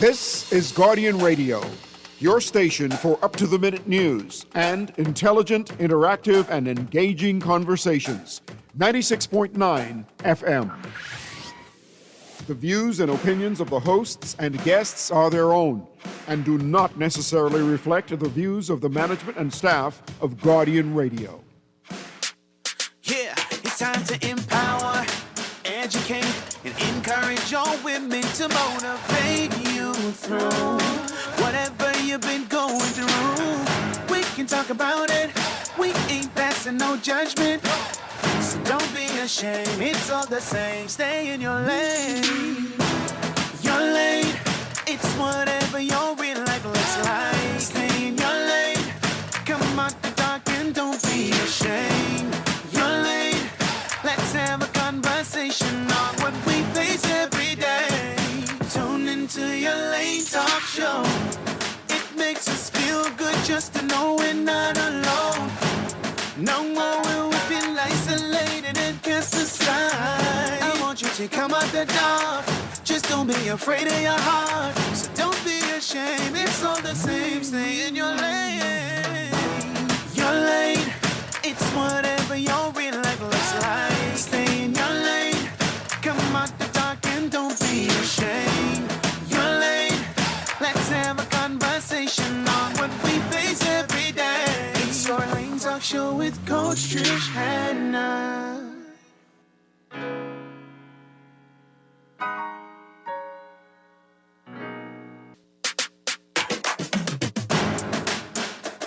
This is Guardian Radio, your station for up-to-the-minute news and intelligent, interactive, and engaging conversations. 96.9 FM. The views and opinions of the hosts and guests are their own and do not necessarily reflect the views of the management and staff of Guardian Radio. Yeah, it's time to empower, educate, and encourage all women to motivate you through whatever you've been going through. We can talk about it. We ain't passing no judgment. So don't be ashamed. It's all the same. Stay in your lane. Your lane. It's whatever your real life looks like. Stay in your lane. Come out the dark and don't be ashamed. Your lane. Let's have a conversation on what we face every day. Tune into your lane talk show. It makes us feel good just to know we're not alone. No more will we feel isolated and cast aside. I want you to come out the dark. Just don't be afraid of your heart. So don't be ashamed. It's all the same. Stay in your lane. Your lane. It's whatever your real life looks like. Stay in your lane. Come out the dark and don't be ashamed. Your lane. Let's have a conversation on what we face every day. It's your lane talk show with Coach Trish, Hanna.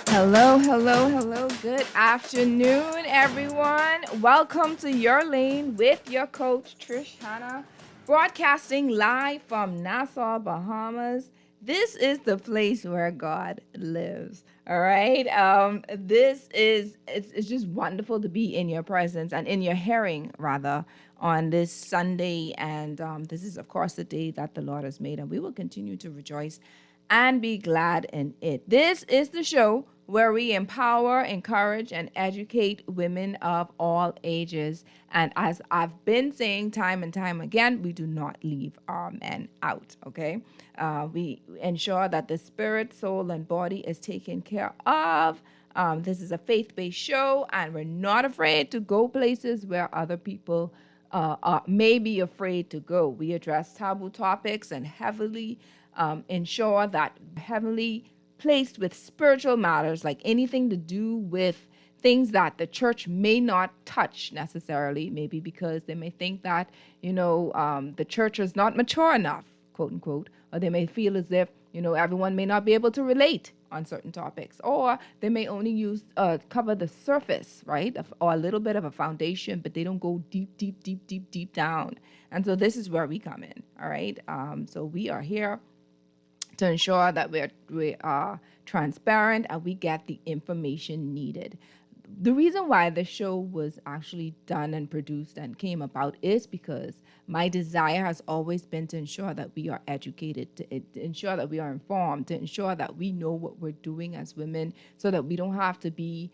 Hello, hello, hello. Good afternoon, everyone. Welcome to Your Lane with your coach, Trish, Hanna, broadcasting live from Nassau, Bahamas. This is the place where God lives. All right. It's just wonderful to be in your presence and in your hearing, rather, on this Sunday. And this is, of course, the day that the Lord has made, and we will continue to rejoice and be glad in it. This is the show where we empower, encourage, and educate women of all ages. And as I've been saying time and time again, we do not leave our men out, okay? We ensure that the spirit, soul, and body is taken care of. This is a faith-based show, and we're not afraid to go places where other people may be afraid to go. We address taboo topics and heavily ensure that heavily placed with spiritual matters, like anything to do with things that the church may not touch necessarily, maybe because they may think that, the church is not mature enough, quote unquote, or they may feel as if, everyone may not be able to relate on certain topics, or they may only cover the surface, right, or a little bit of a foundation, but they don't go deep down. And so this is where we come in, all right? So we are here to ensure that we are transparent and we get the information needed. The reason why the show was actually done and produced and came about is because my desire has always been to ensure that we are educated, to ensure that we are informed, to ensure that we know what we're doing as women so that we don't have to be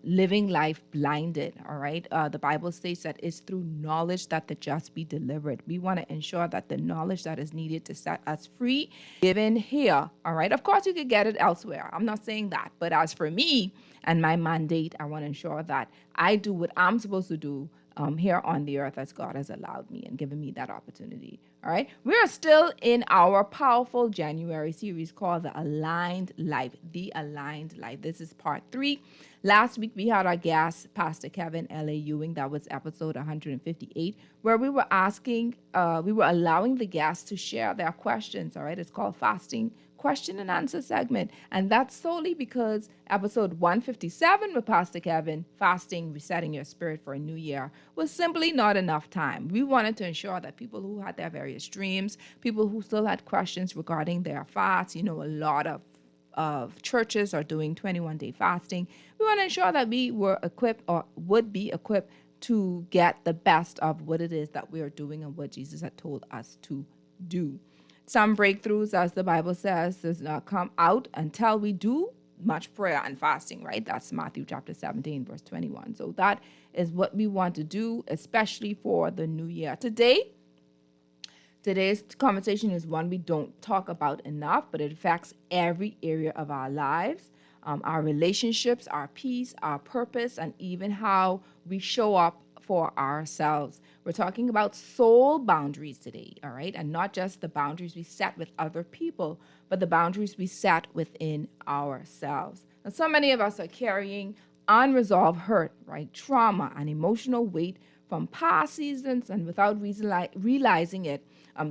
living life blinded, all right? The Bible states that it's through knowledge that the just be delivered. We want to ensure that the knowledge that is needed to set us free, given here, all right? Of course, you could get it elsewhere. I'm not saying that. But as for me and my mandate, I want to ensure that I do what I'm supposed to do here on the earth as God has allowed me and given me that opportunity. All right. We are still in our powerful January series called The Aligned Life. The Aligned Life. This is part 3. Last week, we had our guest, Pastor Kevin L.A. Ewing. That was episode 158, where we were allowing the guests to share their questions. All right. It's called Fasting Question and Answer segment. And that's solely because episode 157 with Pastor Kevin, Fasting, Resetting Your Spirit for a New Year, was simply not enough time. We wanted to ensure that people who had their various dreams, people who still had questions regarding their fast, a lot of churches are doing 21-day fasting. We want to ensure that we were equipped or would be equipped to get the best of what it is that we are doing and what Jesus had told us to do. Some breakthroughs, as the Bible says, does not come out until we do much prayer and fasting, right? That's Matthew chapter 17, verse 21. So that is what we want to do, especially for the new year. Today, Today's conversation is one we don't talk about enough, but it affects every area of our lives, our relationships, our peace, our purpose, and even how we show up for ourselves. We're talking about soul boundaries today, all right? And not just the boundaries we set with other people, but the boundaries we set within ourselves. Now, so many of us are carrying unresolved hurt, right? Trauma and emotional weight from past seasons, and without realizing it,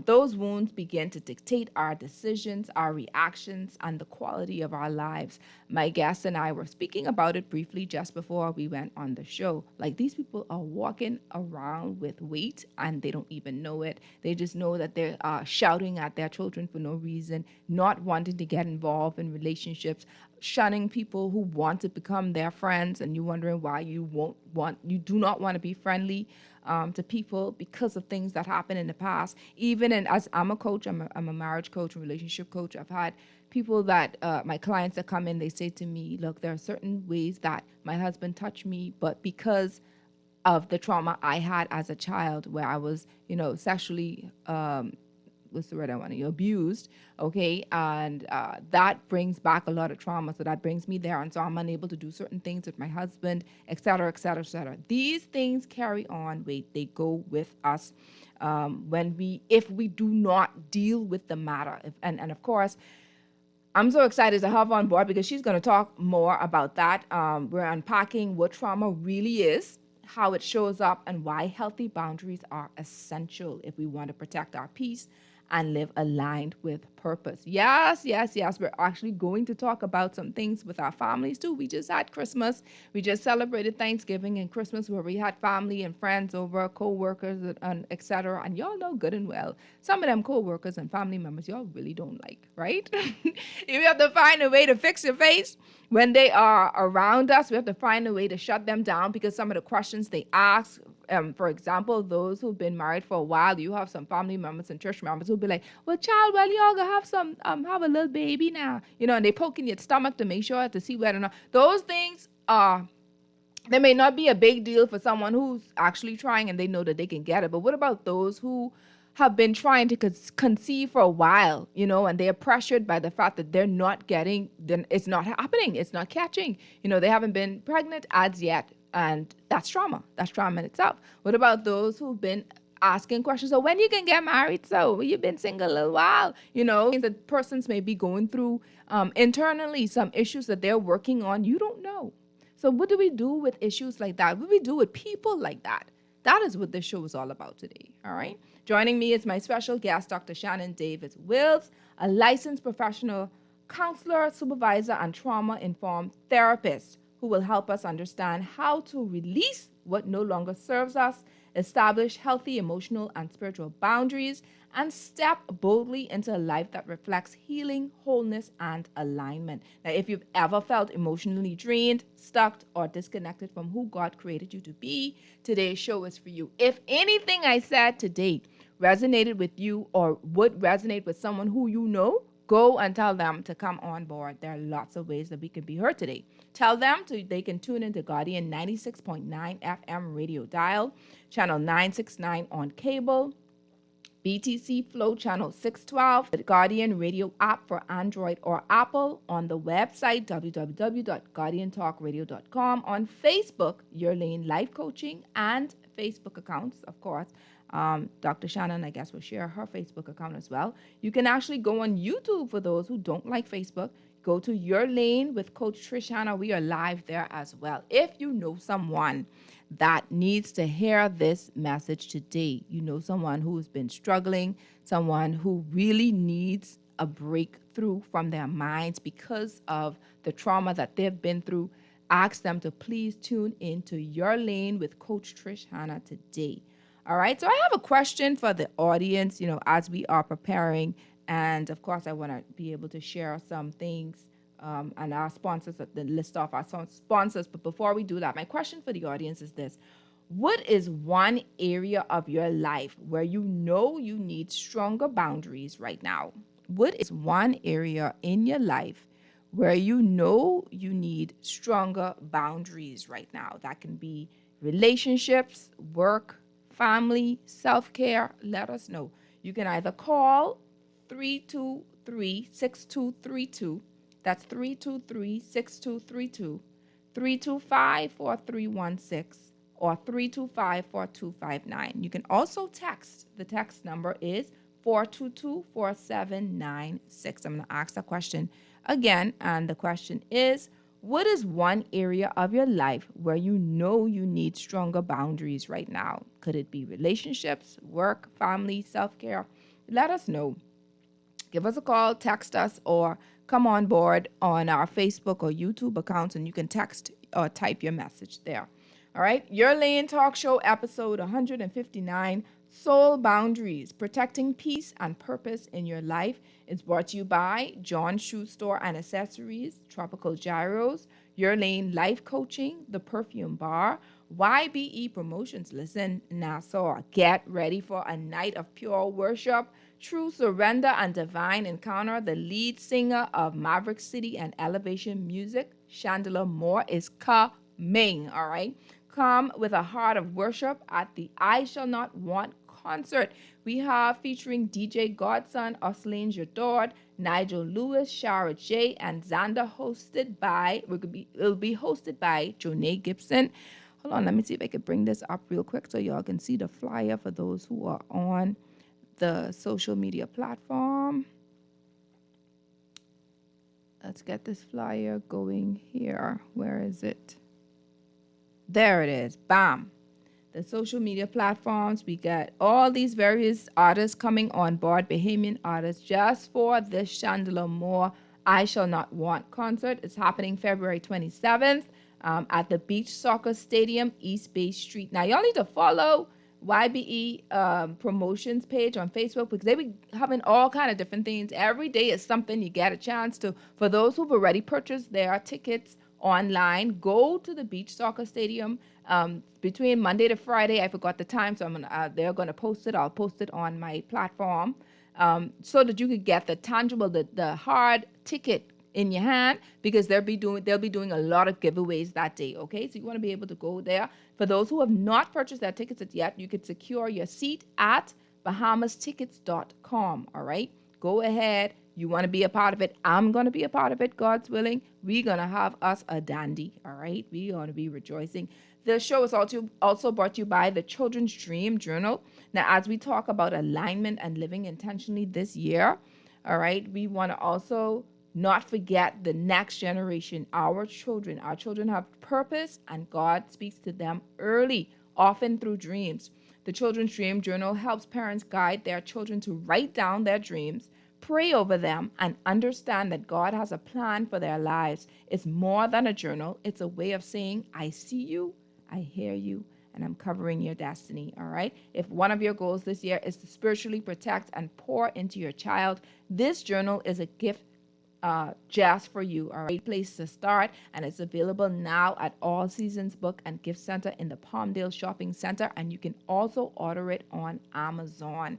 those wounds begin to dictate our decisions, our reactions, and the quality of our lives. My guest and I were speaking about it briefly just before we went on the show. Like, these people are walking around with weight and they don't even know it. They just know that they're shouting at their children for no reason, not wanting to get involved in relationships, shunning people who want to become their friends, and you wondering why you do not want to be friendly to people because of things that happened in the past. Even as I'm a coach, I'm a marriage coach, a relationship coach. I've had people that my clients that come in, they say to me, look, there are certain ways that my husband touched me, but because of the trauma I had as a child, where I was, sexually what's the word I want to use? Abused, okay? And that brings back a lot of trauma. So that brings me there. And so I'm unable to do certain things with my husband, et cetera, et cetera, et cetera. These things carry on. They go with us if we do not deal with the matter. And of course, I'm so excited to have on board because she's going to talk more about that. We're unpacking what trauma really is, how it shows up, and why healthy boundaries are essential if we want to protect our peace and live aligned with purpose. Yes. We're actually going to talk about some things with our families too. We just had Christmas. We just celebrated Thanksgiving and Christmas, where we had family and friends over, co-workers and et cetera. And y'all know good and well, some of them co-workers and family members y'all really don't like, right? You have to find a way to fix your face when they are around us. We have to find a way to shut them down because some of the questions they ask, for example, those who've been married for a while, you have some family members and church members who'll be like, well, child, well, y'all gonna have have a little baby now, and they poke in your stomach to make sure to see whether or not those things are. They may not be a big deal for someone who's actually trying and they know that they can get it. But what about those who have been trying to conceive for a while, and they're pressured by the fact that they're not getting, then it's not happening, it's not catching, they haven't been pregnant as yet. And that's trauma. That's trauma in itself. What about those who've been asking questions? So when you can get married? So you've been single a little while, the persons may be going through internally some issues that they're working on. You don't know. So what do we do with issues like that? What do we do with people like that? That is what this show is all about today. All right. Joining me is my special guest, Dr. Shannon Davis Wills, a licensed professional counselor, supervisor, and trauma-informed therapist, who will help us understand how to release what no longer serves us, establish healthy emotional and spiritual boundaries, and step boldly into a life that reflects healing, wholeness, and alignment. Now, if you've ever felt emotionally drained, stuck, or disconnected from who God created you to be, today's show is for you. If anything I said today resonated with you or would resonate with someone who you know, go and tell them to come on board. There are lots of ways that we can be heard today. Tell them they can tune into Guardian 96.9 FM radio dial, channel 969 on cable, BTC Flow channel 612, the Guardian radio app for Android or Apple, on the website www.guardiantalkradio.com, on Facebook, Your Lane Life Coaching, and Facebook accounts, of course. Dr. Shannon, I guess, will share her Facebook account as well. You can actually go on YouTube for those who don't like Facebook. Go to Your Lane with Coach Trish, Hanna. We are live there as well. If you know someone that needs to hear this message today, someone who's been struggling, someone who really needs a breakthrough from their minds because of the trauma that they've been through, ask them to please tune into Your Lane with Coach Trish, Hanna today. All right, so I have a question for the audience, as we are preparing. And of course, I want to be able to share some things and our sponsors, the list off our sponsors. But before we do that, my question for the audience is this. What is one area of your life where you need stronger boundaries right now? What is one area in your life where you need stronger boundaries right now? That can be relationships, work, family, self-care. Let us know. You can either call 323-6232. That's 323-6232, 325-4316, or 325-4259. You can also text. The text number is 422-4796. I'm going to ask the question again, and the question is, what is one area of your life where you know you need stronger boundaries right now? Could it be relationships, work, family, self-care? Let us know. Give us a call, text us, or come on board on our Facebook or YouTube accounts, and you can text or type your message there. All right, Your Lane Talk Show, episode 159, Soul Boundaries, Protecting Peace and Purpose in Your Life, is brought to you by John Shoe Store and Accessories, Tropical Gyros, Your Lane Life Coaching, The Perfume Bar, YBE Promotions. Listen, Nassau, get ready for a night of pure worship, true surrender, and divine encounter. The lead singer of Maverick City and Elevation Music, Chandler Moore, is coming, all right? Come with a heart of worship at the I Shall Not Want concert. We have featuring DJ Godson, Oslane Jadord, Nigel Lewis, Shara J, and Xander, it'll be hosted by Jonay Gibson. Hold on, let me see if I can bring this up real quick so y'all can see the flyer for those who are on the social media platform. Let's get this flyer going here. Where is it? There it is. Bam. The social media platforms. We got all these various artists coming on board, Bahamian artists, just for this Chandler Moore I Shall Not Want concert. It's happening February 27th at the Beach Soccer Stadium, East Bay Street. Now, y'all need to follow YBE promotions page on Facebook, because they be having all kind of different things. Every day is something. You get a chance to, for those who've already purchased their tickets online, go to the Beach Soccer Stadium between Monday to Friday. I forgot the time, so they're gonna post it. I'll post it on my platform so that you could get the tangible, the hard ticket in your hand, because they'll be doing a lot of giveaways that day. Okay, so you want to be able to go there. For those who have not purchased their tickets yet, you could secure your seat at bahamastickets.com. All right, go ahead. You want to be a part of it. I'm going to be a part of it, God's willing. We're going to have us a dandy, all right? We're going to be rejoicing. The show is also brought to you by the Children's Dream Journal. Now, as we talk about alignment and living intentionally this year, all right, we want to also not forget the next generation, our children. Our children have purpose, and God speaks to them early, often through dreams. The Children's Dream Journal helps parents guide their children to write down their dreams, pray over them, and understand that God has a plan for their lives. It's more than a journal. It's a way of saying, I see you, I hear you, and I'm covering your destiny, all right? If one of your goals this year is to spiritually protect and pour into your child, this journal is a gift just for you, all right? Place to start, and it's available now at All Seasons Book and Gift Center in the Palmdale Shopping Center, and you can also order it on Amazon.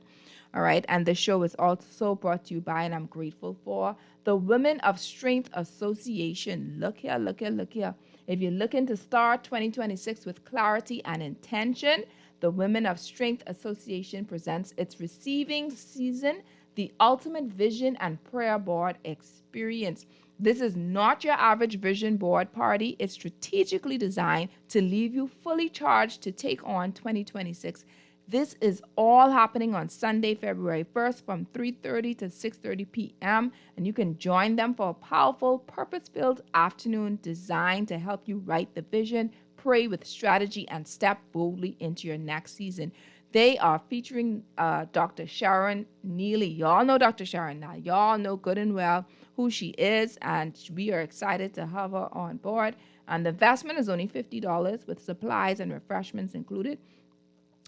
All right, and the show is also brought to you by, and I'm grateful for, the Women of Strength Association. Look here, look here, look here. If you're looking to start 2026 with clarity and intention, the Women of Strength Association presents its receiving season, the Ultimate Vision and Prayer Board Experience. This is not your average vision board party. It's strategically designed to leave you fully charged to take on 2026. This is all happening on Sunday, February 1st from 3:30 to 6:30 p.m. And you can join them for a powerful, purpose-filled afternoon designed to help you write the vision, pray with strategy, and step boldly into your next season. They are featuring Dr. Sharon Neely. Y'all know Dr. Sharon now. Y'all know good and well who she is, and we are excited to have her on board. And the investment is only $50 with supplies and refreshments included.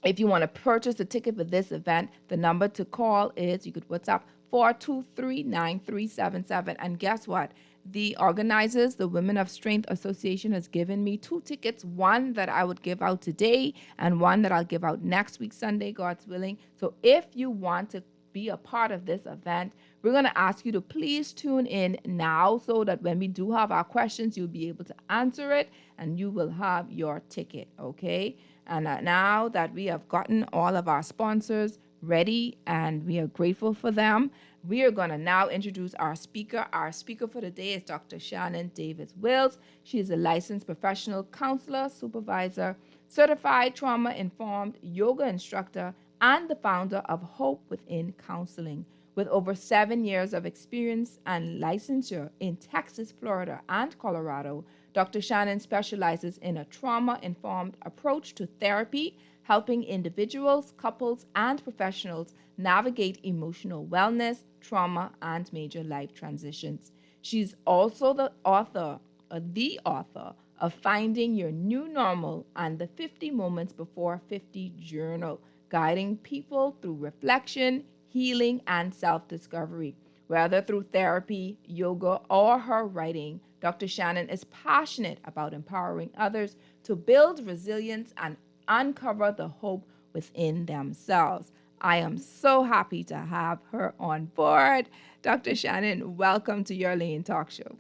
If you want to purchase a ticket for this event, the number to call is, you could WhatsApp 423-9377. And guess what? The organizers, the Women of Strength Association, has given me 2 tickets, one that I would give out today and one that I'll give out next week, Sunday, God's willing. So if you want to be a part of this event, we're going to ask you to please tune in now so that when we do have our questions, you'll be able to answer it and you will have your ticket, okay? And now that we have gotten all of our sponsors ready, and we are grateful for them. We are going to now introduce our speaker. Our speaker for today is Dr. Shannon Davis Wills. She is a licensed professional counselor, supervisor, certified trauma informed yoga instructor, and the founder of Hope Within Counseling. With over 7 years of experience and licensure in Texas, Florida, and Colorado, Dr. Shannon specializes in a trauma informed approach to therapy, helping individuals, couples, and professionals navigate emotional wellness, trauma, and major life transitions. She's also the author of Finding Your New Normal and the 50 Moments Before 50 Journal, guiding people through reflection, healing, and self discovery. Whether through therapy, yoga, or her writing, Dr. Shannon is passionate about empowering others to build resilience and uncover the hope within themselves. I am so happy to have her on board. Dr. Shannon, welcome to Your Lane Talk Show.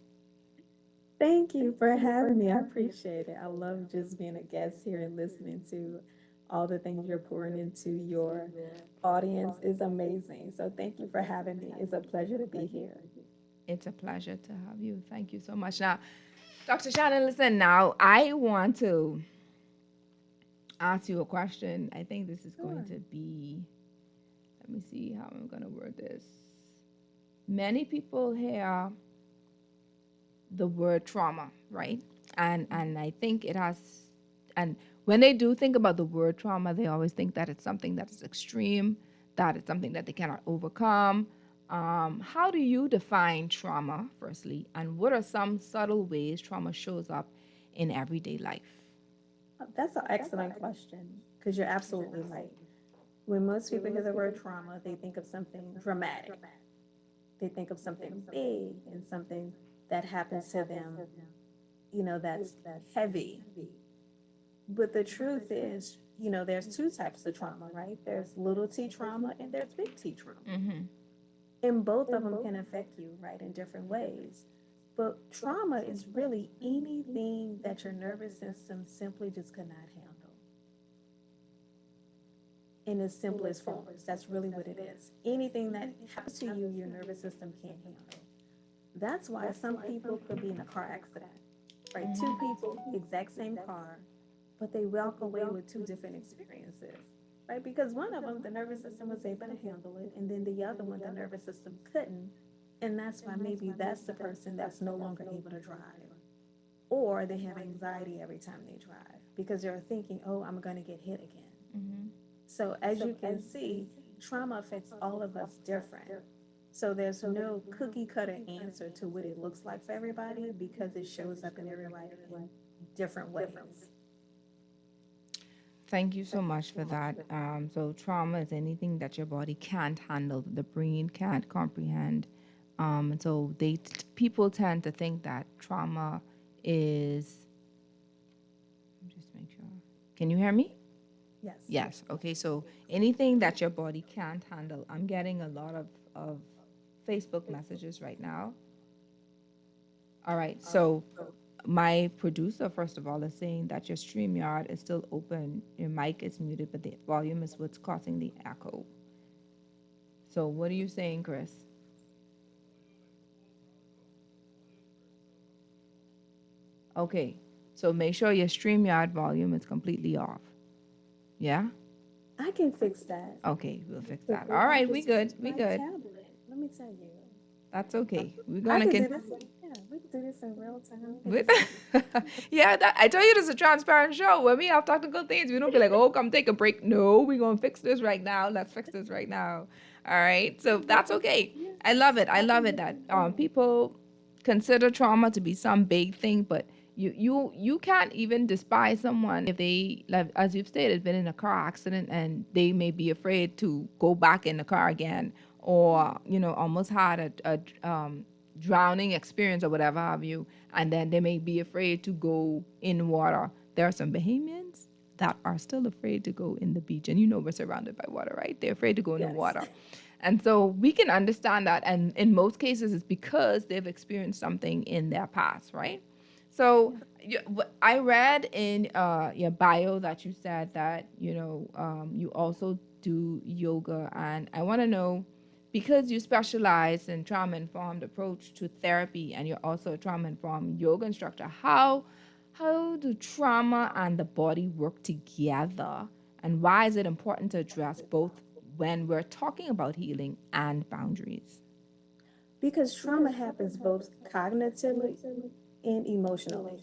Thank you for having me. I appreciate it. I love just being a guest here and listening to all the things you're pouring into your audience is amazing. So thank you for having me. It's a pleasure to be here. It's a pleasure to have you. Thank you so much. Now, Dr. Shannon, listen, now I want to ask you a question. I think this is going to be, let me see how I'm going to word this. Many people hear the word trauma, right? And I think it has, and when they do think about the word trauma, they always think that it's something that is extreme, that it's something that they cannot overcome. How do you define trauma, firstly, and what are some subtle ways trauma shows up in everyday life? That's an excellent question because you're absolutely right. When most people hear the word trauma, they think of something dramatic. They think of something big and something that happens to them, that's heavy. But the truth is, there's two types of trauma, right? There's little t trauma and there's big T trauma. Mm-hmm. And both of them can affect you, right, in different ways. But trauma is really anything that your nervous system simply just could not handle. In its simplest forms, that's really what it is. Anything that happens to you, your nervous system can't handle. That's why some people could be in a car accident, right? Two people, exact same car, but they walk away with two different experiences, right? Because one of them, the nervous system was able to handle it, and then the other one, the nervous system couldn't. And that's why maybe that's the person that's no longer able to drive. Or they have anxiety every time they drive because they're thinking, oh, I'm going to get hit again. Mm-hmm. So as you can see, trauma affects all of us different. So there's no cookie cutter answer to what it looks like for everybody because it shows up in everybody in different ways. Thank you so much for that. So trauma is anything that your body can't handle, the brain can't comprehend. So people tend to think that trauma is. Just make sure. Can you hear me? Yes. Yes. Okay. So anything that your body can't handle. I'm getting a lot of Facebook messages right now. All right. So my producer, first of all, is saying that your StreamYard is still open. Your mic is muted, but the volume is what's causing the echo. So what are you saying, Chris? Okay. So make sure your StreamYard volume is completely off. Yeah? I can fix that. Okay, we'll fix that. All right, we good. We good. Tablet. Let me tell you. That's okay. We're I gonna can do this. Yeah, we can do this in real time. Yeah, I tell you, this is a transparent show. When we have technical things, we don't be like, oh, come take a break. No, we're gonna fix this right now. Let's fix this right now. All right. So that's okay. I love it. I love it that people consider trauma to be some big thing, but you can't even despise someone if they, like, as you've stated, been in a car accident and they may be afraid to go back in the car again, or almost had a drowning experience or whatever have you, and then they may be afraid to go in water. There are some Bahamians that are still afraid to go in the beach, and we're surrounded by water, right? They're afraid to go in the water. And so we can understand that, and in most cases it's because they've experienced something in their past, right? So I read in your bio that you said that you also do yoga, and I want to know, because you specialize in trauma-informed approach to therapy and you're also a trauma-informed yoga instructor, how do trauma and the body work together, and why is it important to address both when we're talking about healing and boundaries? Because trauma happens both cognitively and emotionally,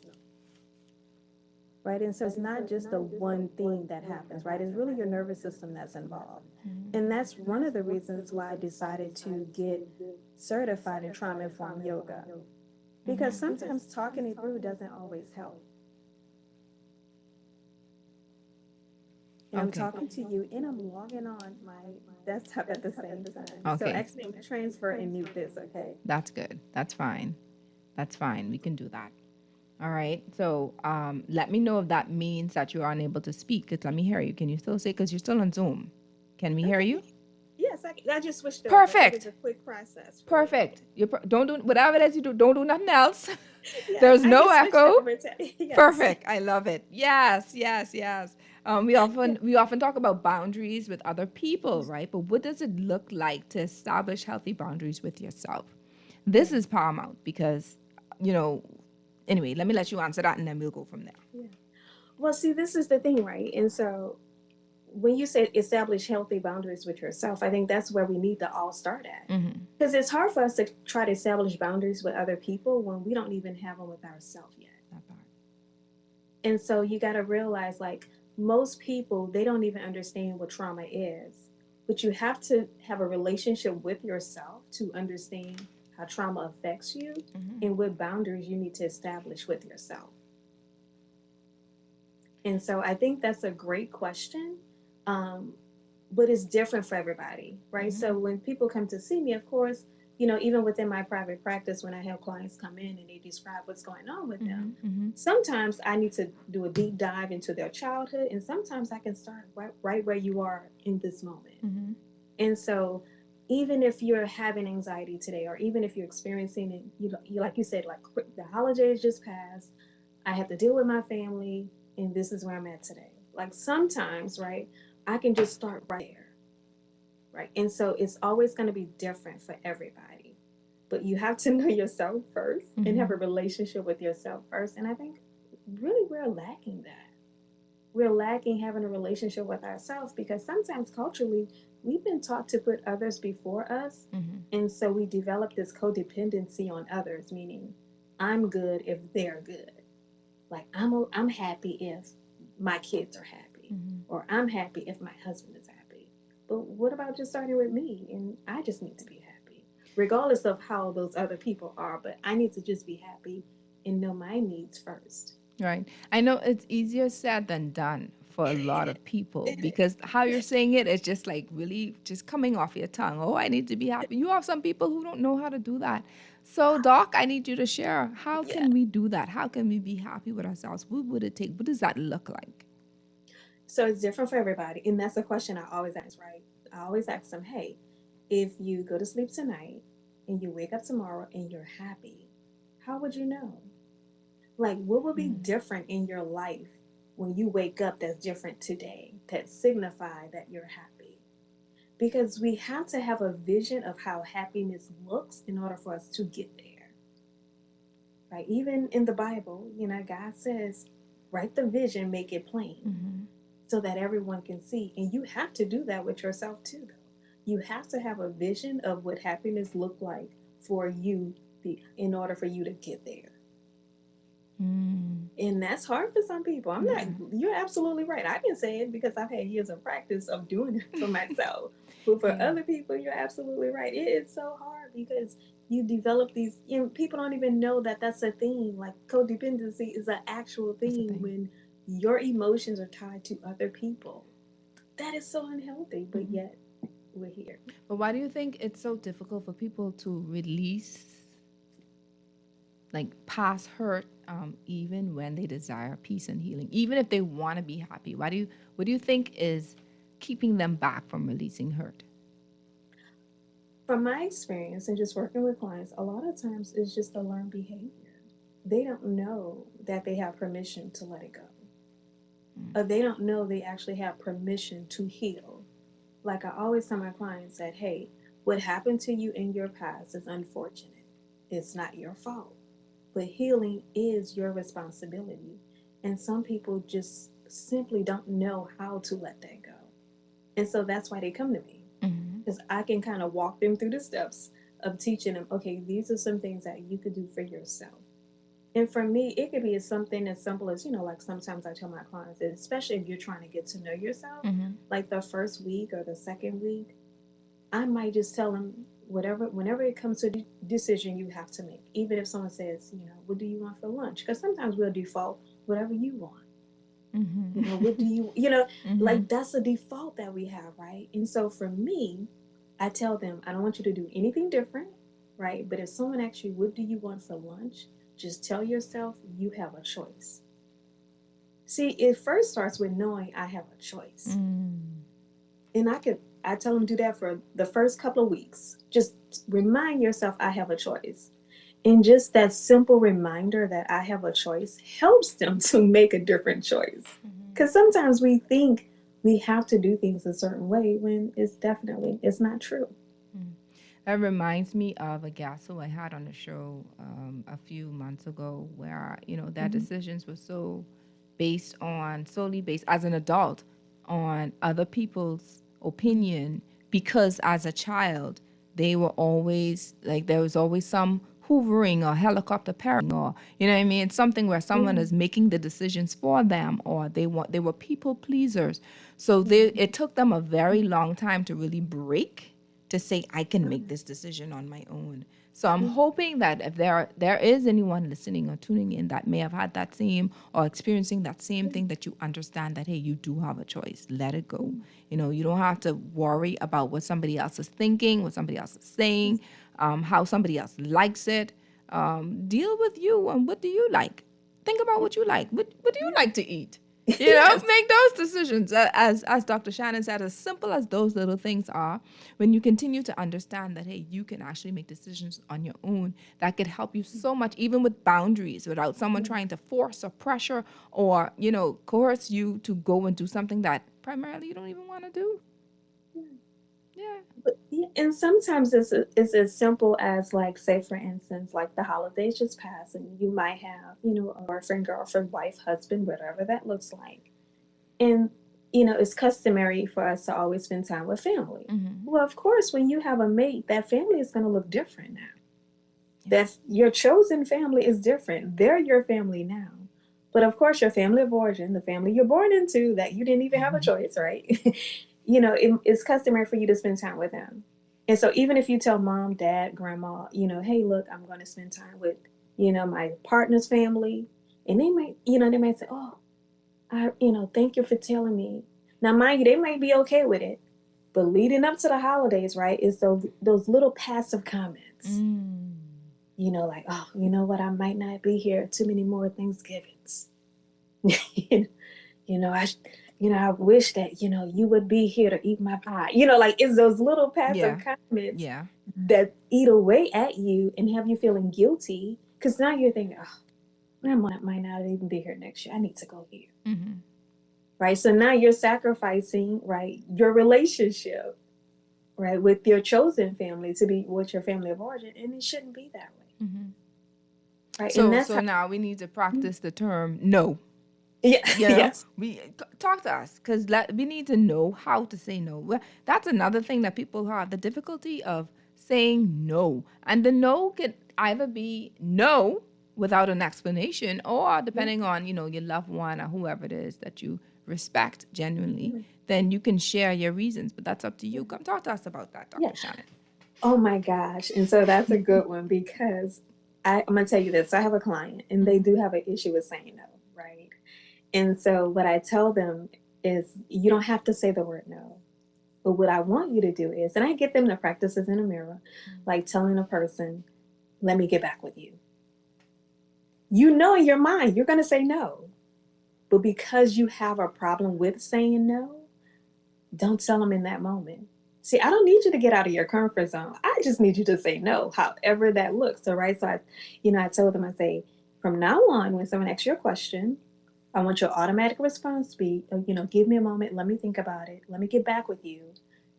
right? And so it's not just the one thing that happens, right? It's really your nervous system that's involved. And that's one of the reasons why I decided to get certified in trauma informed yoga. Because sometimes talking it through doesn't always help. And I'm talking to you and I'm logging on my desktop at the same time. So Okay. actually transfer and mute this, okay? That's good. That's fine. That's fine. We can do that. All right. So let me know if that means that you are unable to speak. 'Cause let me hear you. Can you still say, because you're still on Zoom? Can we hear you? Yes, I just switched over. Perfect. It was a quick process. Perfect. Don't do whatever it is you do. Don't do nothing else. Yes, There's I no just switched echo. over to- yes. Perfect. I love it. Yes, yes, yes. We often talk about boundaries with other people, right? But what does it look like to establish healthy boundaries with yourself? This is paramount because, anyway, let me let you answer that and then we'll go from there. Yeah. Well, see, this is the thing, right? And so when you say establish healthy boundaries with yourself, I think that's where we need to all start at. Because it's hard for us to try to establish boundaries with other people when we don't even have them with ourselves yet. That part. And so you got to realize, like, most people, they don't even understand what trauma is. But you have to have a relationship with yourself to understand how trauma affects you and what boundaries you need to establish with yourself. And so I think that's a great question. But it's different for everybody, right? So when people come to see me, of course, even within my private practice, when I have clients come in and they describe what's going on with them, sometimes I need to do a deep dive into their childhood, and sometimes I can start right where you are in this moment. And so even if you're having anxiety today, or even if you're experiencing it, like you said, like the holidays just passed, I have to deal with my family, and this is where I'm at today. Like sometimes, right, I can just start right there, right? And so it's always going to be different for everybody. But you have to know yourself first and have a relationship with yourself first. And I think really we're lacking that. We're lacking having a relationship with ourselves because sometimes culturally we've been taught to put others before us. And so we develop this codependency on others, meaning I'm good if they're good. Like I'm happy if my kids are happy, or I'm happy if my husband is happy. But what about just starting with me? And I just need to be happy, regardless of how those other people are. But I need to just be happy and know my needs first. Right. I know it's easier said than done for a lot of people because how you're saying it is just like really just coming off your tongue. Oh, I need to be happy. You have some people who don't know how to do that. So, Doc, I need you to share. How can we do that? How can we be happy with ourselves? What would it take? What does that look like? So it's different for everybody. And that's a question I always ask, right? I always ask them, hey, if you go to sleep tonight and you wake up tomorrow and you're happy, how would you know? Like, what would be different in your life when you wake up that's different today, that signify that you're happy? Because we have to have a vision of how happiness looks in order for us to get there. Right? Even in the Bible, God says, write the vision, make it plain, so that everyone can see. And you have to do that with yourself too, though. You have to have a vision of what happiness looked like for you in order for you to get there. And that's hard for some people. You're absolutely right. I can say it because I've had years of practice of doing it for myself. But for other people, you're absolutely right. It is so hard because you develop these, people don't even know that that's a thing. Like codependency is an actual thing when your emotions are tied to other people. That is so unhealthy, but yet we're here. But why do you think it's so difficult for people to release, like past hurt, even when they desire peace and healing, even if they want to be happy? What do you think is keeping them back from releasing hurt? From my experience and just working with clients, a lot of times it's just a learned behavior. They don't know that they have permission to let it go. Or they don't know they actually have permission to heal. like I always tell my clients that, hey, what happened to you in your past is unfortunate. It's not your fault. But healing is your responsibility. And some people just simply don't know how to let that go. And so that's why they come to me. Because I can kind of walk them through the steps of teaching them, okay, these are some things that you could do for yourself. And for me, it could be something as simple as, like sometimes I tell my clients, especially if you're trying to get to know yourself, like the first week or the second week, I might just tell them whenever it comes to a decision you have to make, even if someone says, what do you want for lunch? Because sometimes we'll default whatever you want. What do like that's a default that we have, right? And so for me, I tell them, I don't want you to do anything different, right? But if someone asks you, what do you want for lunch? Just tell yourself you have a choice. See, it first starts with knowing I have a choice. And I tell them do that for the first couple of weeks. Just remind yourself I have a choice. And just that simple reminder that I have a choice helps them to make a different choice. Because sometimes we think we have to do things a certain way when it's not true. That reminds me of a guest who I had on the show a few months ago where, their decisions were solely based as an adult on other people's opinion, because as a child, they were always like, there was always some hoovering or helicopter parenting, or, you know what I mean? It's something where someone is making the decisions for them, or they were people pleasers. So it took them a very long time to really break, to say, I can make this decision on my own. So I'm hoping that if there is anyone listening or tuning in that may have had that same or experiencing that same thing, that you understand that, hey, you do have a choice. Let it go. You don't have to worry about what somebody else is thinking, what somebody else is saying, how somebody else likes it. Deal with you and what do you like. Think about what you like. What do you like to eat? Make those decisions. As Dr. Shannon said, as simple as those little things are, when you continue to understand that, hey, you can actually make decisions on your own, that could help you so much, even with boundaries, without someone trying to force or pressure or, coerce you to go and do something that primarily you don't even want to do. Yeah. And sometimes it's as simple as, like, say, for instance, like the holidays just passed and you might have, a boyfriend, girlfriend, wife, husband, whatever that looks like. And, it's customary for us to always spend time with family. Well, of course, when you have a mate, that family is going to look different now. That's your chosen family is different. They're your family now. But of course, your family of origin, the family you're born into, that you didn't even have a choice, right? It's customary for you to spend time with them. And so even if you tell mom, dad, grandma, hey, look, I'm going to spend time with, my partner's family. And they might say, oh, thank you for telling me. Now, mind you, they might be okay with it. But leading up to the holidays, right, is those little passive comments. Like, oh, you know what? I might not be here too many more Thanksgivings. I wish that, you would be here to eat my pie. Like, it's those little passive comments that eat away at you and have you feeling guilty. Because now you're thinking, oh, I might not even be here next year. I need to go here. Right? So now you're sacrificing, right, your relationship, right, with your chosen family to be with your family of origin. And it shouldn't be that way. Right? So now we need to practice the term no. Yeah. Yes. We talk to us, because we need to know how to say no. Well, that's another thing that people have, the difficulty of saying no. And the no can either be no without an explanation, or depending on, your loved one or whoever it is that you respect genuinely, then you can share your reasons. But that's up to you. Come talk to us about that, Dr. Shannon. Oh my gosh. And so that's a good one, because I'm going to tell you this. I have a client and they do have an issue with saying no, right? And so what I tell them is, you don't have to say the word no. But what I want you to do is, and I get them to practice this in a mirror, like telling a person, let me get back with you. In your mind, you're going to say no. But because you have a problem with saying no, don't tell them in that moment. See, I don't need you to get out of your comfort zone. I just need you to say no, however that looks. So, right. So I told them, I say, from now on, when someone asks you a question, I want your automatic response to be, give me a moment. Let me think about it. Let me get back with you.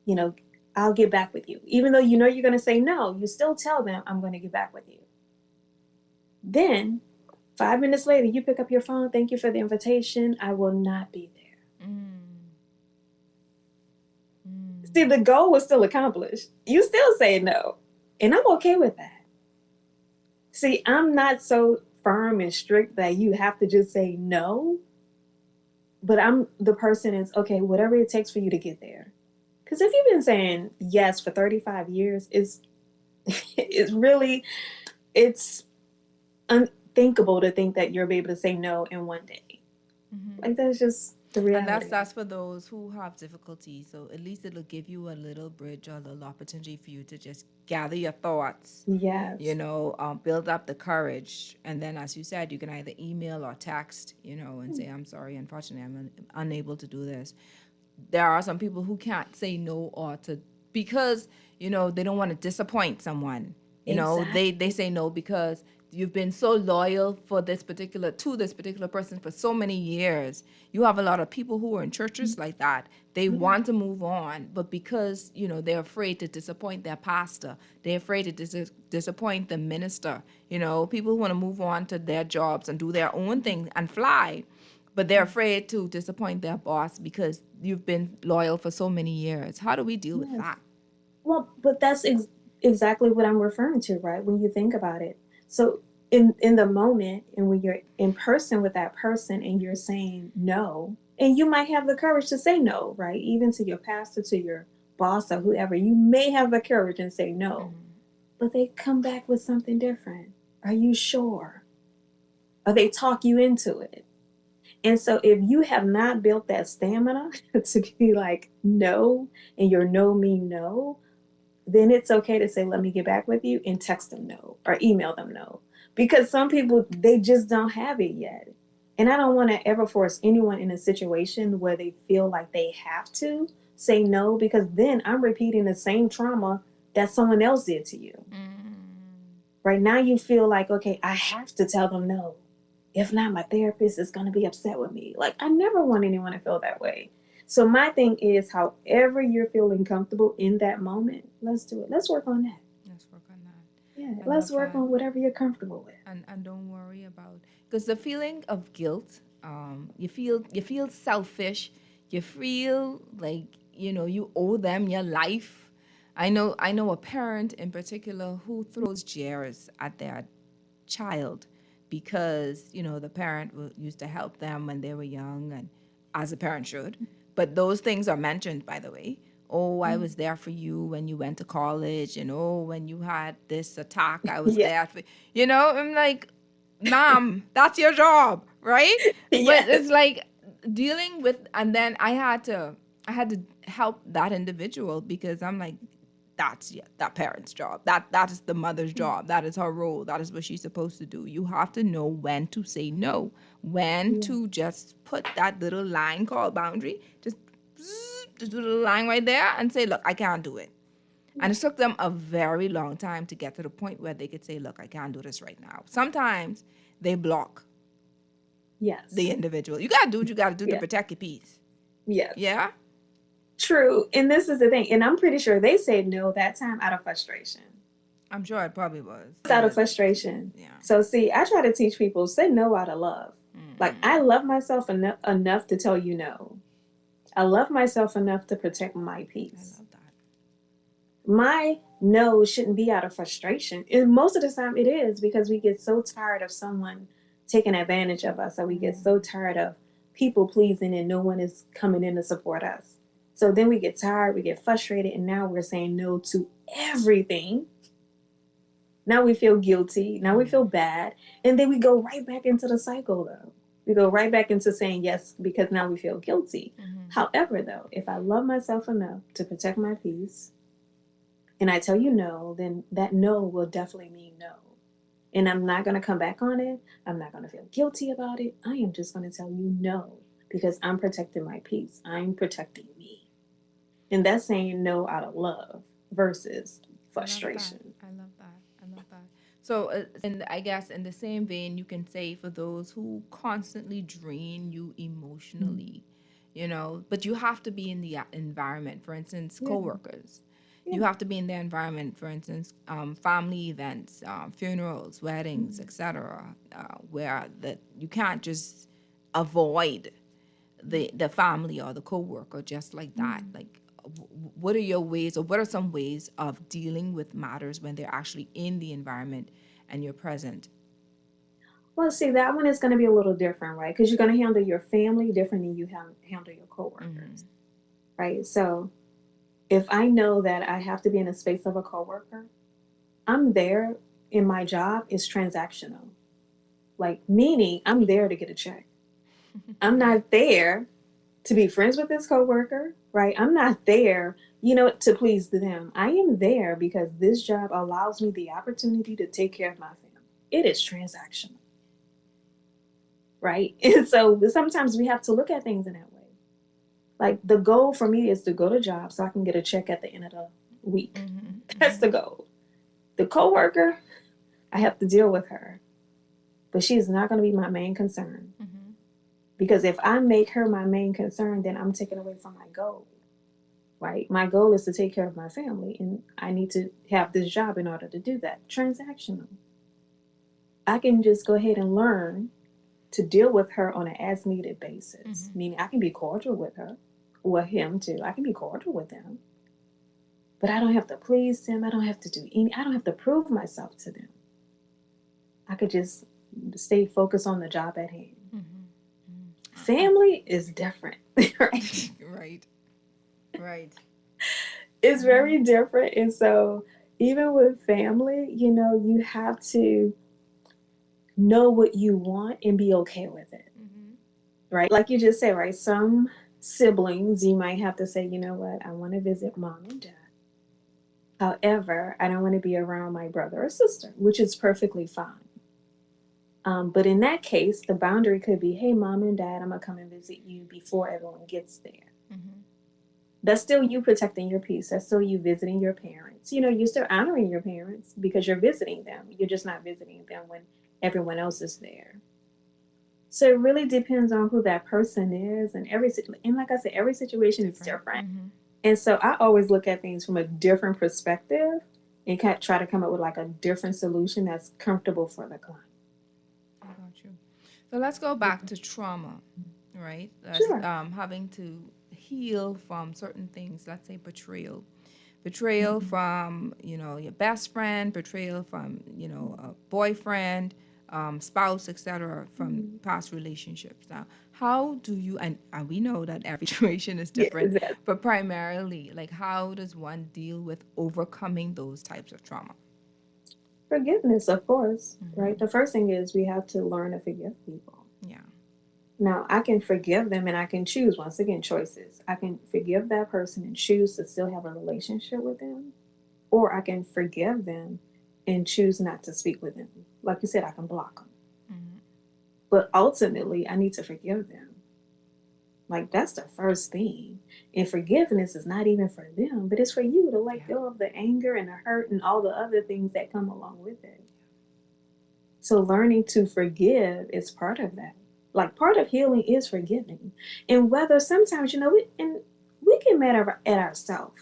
you know, I'll get back with you. Even though you know you're going to say no, you still tell them, I'm going to get back with you. Then 5 minutes later, you pick up your phone. Thank you for the invitation. I will not be there. See, the goal was still accomplished. You still say no. And I'm okay with that. See, I'm not so firm and strict that you have to just say no. But I'm the person is, okay, whatever it takes for you to get there. Because if you've been saying yes for 35 years, it's really, it's unthinkable to think that you'll be able to say no in one day. Like, that's just the reality. And that's for those who have difficulty. So at least it'll give you a little bridge or a little opportunity for you to just gather your thoughts. Yes. Build up the courage. And then, as you said, you can either email or text, and say, I'm sorry, unfortunately, I'm unable to do this. There are some people who can't say no because, they don't want to disappoint someone. Exactly. They say no because you've been so loyal to this particular person for so many years. You have a lot of people who are in churches like that. They want to move on, but because they're afraid to disappoint their pastor, they're afraid to disappoint the minister. People who want to move on to their jobs and do their own thing and fly, but they're afraid to disappoint their boss because you've been loyal for so many years. How do we deal with that? Well, but that's exactly what I'm referring to, right? When you think about it. So in the moment, and when you're in person with that person and you're saying no, and you might have the courage to say no, right? Even to your pastor, to your boss, or whoever, you may have the courage and say no, but they come back with something different. Are you sure? Or they talk you into it. And so if you have not built that stamina to be like no, and your no mean no, then it's okay to say, let me get back with you, and text them no or email them no. Because some people, they just don't have it yet. And I don't want to ever force anyone in a situation where they feel like they have to say no, because then I'm repeating the same trauma that someone else did to you. Right now you feel like, okay, I have to tell them no. If not, my therapist is going to be upset with me. Like, I never want anyone to feel that way. So my thing is, however you're feeling comfortable in that moment, let's do it. Let's work on that. Let's work on that. Yeah, let's work on whatever you're comfortable with. And don't worry about, because the feeling of guilt, you feel selfish. You feel like you owe them your life. I know a parent in particular who throws jeers at their child because the parent used to help them when they were young, and as a parent should. But those things are mentioned, by the way. Oh, I was there for you when you went to college, and oh, when you had this attack, I was there for I'm like, mom, that's your job, right? Yes. But it's like dealing with, and then I had to help that individual because I'm like, that's that parent's job. That is the mother's job. That is her role. That is what she's supposed to do. You have to know when to say no, when to just put that little line called boundary, just do the line right there and say, look, I can't do it. And it took them a very long time to get to the point where they could say, look, I can't do this right now. Sometimes they block the individual. You got to do what you got to do to protect your peace. Yes. Yeah? True. And this is the thing. And I'm pretty sure they said no that time out of frustration. I'm sure it probably was. It's out of frustration. Yeah. So see, I try to teach people, say no out of love. Like, I love myself enough to tell you no. I love myself enough to protect my peace. I love that. My no shouldn't be out of frustration. And most of the time it is, because we get so tired of someone taking advantage of us, or we get so tired of people pleasing and no one is coming in to support us. So then we get tired, we get frustrated, and now we're saying no to everything. Now we feel guilty. Now we feel bad. And then we go right back into the cycle, though. We go right back into saying yes because now we feel guilty. However, though, if I love myself enough to protect my peace and I tell you no, then that no will definitely mean no. And I'm not going to come back on it. I'm not going to feel guilty about it. I am just going to tell you no because I'm protecting my peace. I'm protecting me. And that's saying no out of love versus frustration. I love that. So, and I guess in the same vein, you can say for those who constantly drain you emotionally, But you have to be in the environment. For instance, Yeah. coworkers. You Yeah. have to be in their environment. For instance, family events, funerals, weddings, Mm-hmm. etc., where that you can't just avoid the family or the coworker just like that. Mm-hmm. Like, what are your ways, or what are some ways of dealing with matters when they're actually in the environment and you're present? Well, see, that one is going to be a little different, right? Because you're going to handle your family different than you handle your coworkers, right? So if I know that I have to be in a space of a coworker, I'm there in my job is transactional. Like, meaning I'm there to get a check. I'm not there to be friends with this coworker, right? I'm not there, to please them. I am there because this job allows me the opportunity to take care of my family. It is transactional, right? And so sometimes we have to look at things in that way. Like the goal for me is to go to job so I can get a check at the end of the week. That's the goal. The coworker, I have to deal with her, but she is not going to be my main concern. Because if I make her my main concern, then I'm taking away from my goal, right? My goal is to take care of my family, and I need to have this job in order to do that. Transactional. I can just go ahead and learn to deal with her on an as needed basis, meaning I can be cordial with her, or him too. I can be cordial with them, but I don't have to please them. I don't have to I don't have to prove myself to them. I could just stay focused on the job at hand. Family is different, right? Right. Right. It's very different. And so, even with family, you have to know what you want and be okay with it, right? Like you just said, right? Some siblings, you might have to say, you know what, I want to visit mom and dad. However, I don't want to be around my brother or sister, which is perfectly fine. But in that case, the boundary could be, hey, mom and dad, I'm going to come and visit you before everyone gets there. That's still you protecting your peace. That's still you visiting your parents. You're still honoring your parents because you're visiting them. You're just not visiting them when everyone else is there. So it really depends on who that person is, and like I said, every situation is different. And so I always look at things from a different perspective and try to come up with like a different solution that's comfortable for the client. I got you. So let's go back to trauma, right? That's, Sure. having to heal from certain things. Let's say betrayal from your best friend, betrayal from a boyfriend, spouse, etc., from past relationships. Now, how do you, and we know that every situation is Yeah, different, exactly. but primarily, like, how does one deal with overcoming those types of trauma? Forgiveness, of course, right? The first thing is we have to learn to forgive people. Yeah. Now, I can forgive them and I can choose, once again, choices. I can forgive that person and choose to still have a relationship with them, or I can forgive them and choose not to speak with them. Like you said, I can block them. But ultimately, I need to forgive them. Like, that's the first thing. And forgiveness is not even for them, but it's for you to let go of the anger and the hurt and all the other things that come along with it. So learning to forgive is part of that. Like, part of healing is forgiving. And whether sometimes, we get mad at ourselves,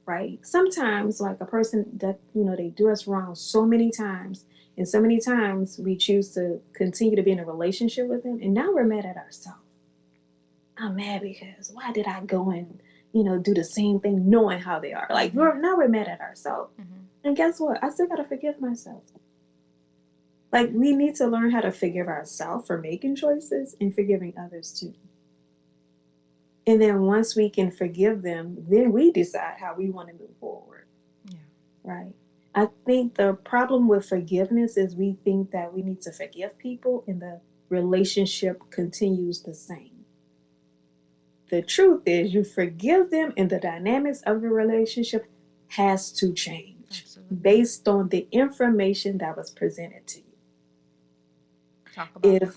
right? Sometimes, like a person that, they do us wrong so many times, and so many times we choose to continue to be in a relationship with them, and now we're mad at ourselves. I'm mad because why did I go and, do the same thing knowing how they are? Like, now we're mad at ourselves. And guess what? I still got to forgive myself. Like, we need to learn how to forgive ourselves for making choices and forgiving others too. And then once we can forgive them, then we decide how we want to move forward. Yeah. Right? I think the problem with forgiveness is we think that we need to forgive people and the relationship continues the same. The truth is, you forgive them and the dynamics of the relationship has to change. Absolutely. Based on the information that was presented to you. Talk about it.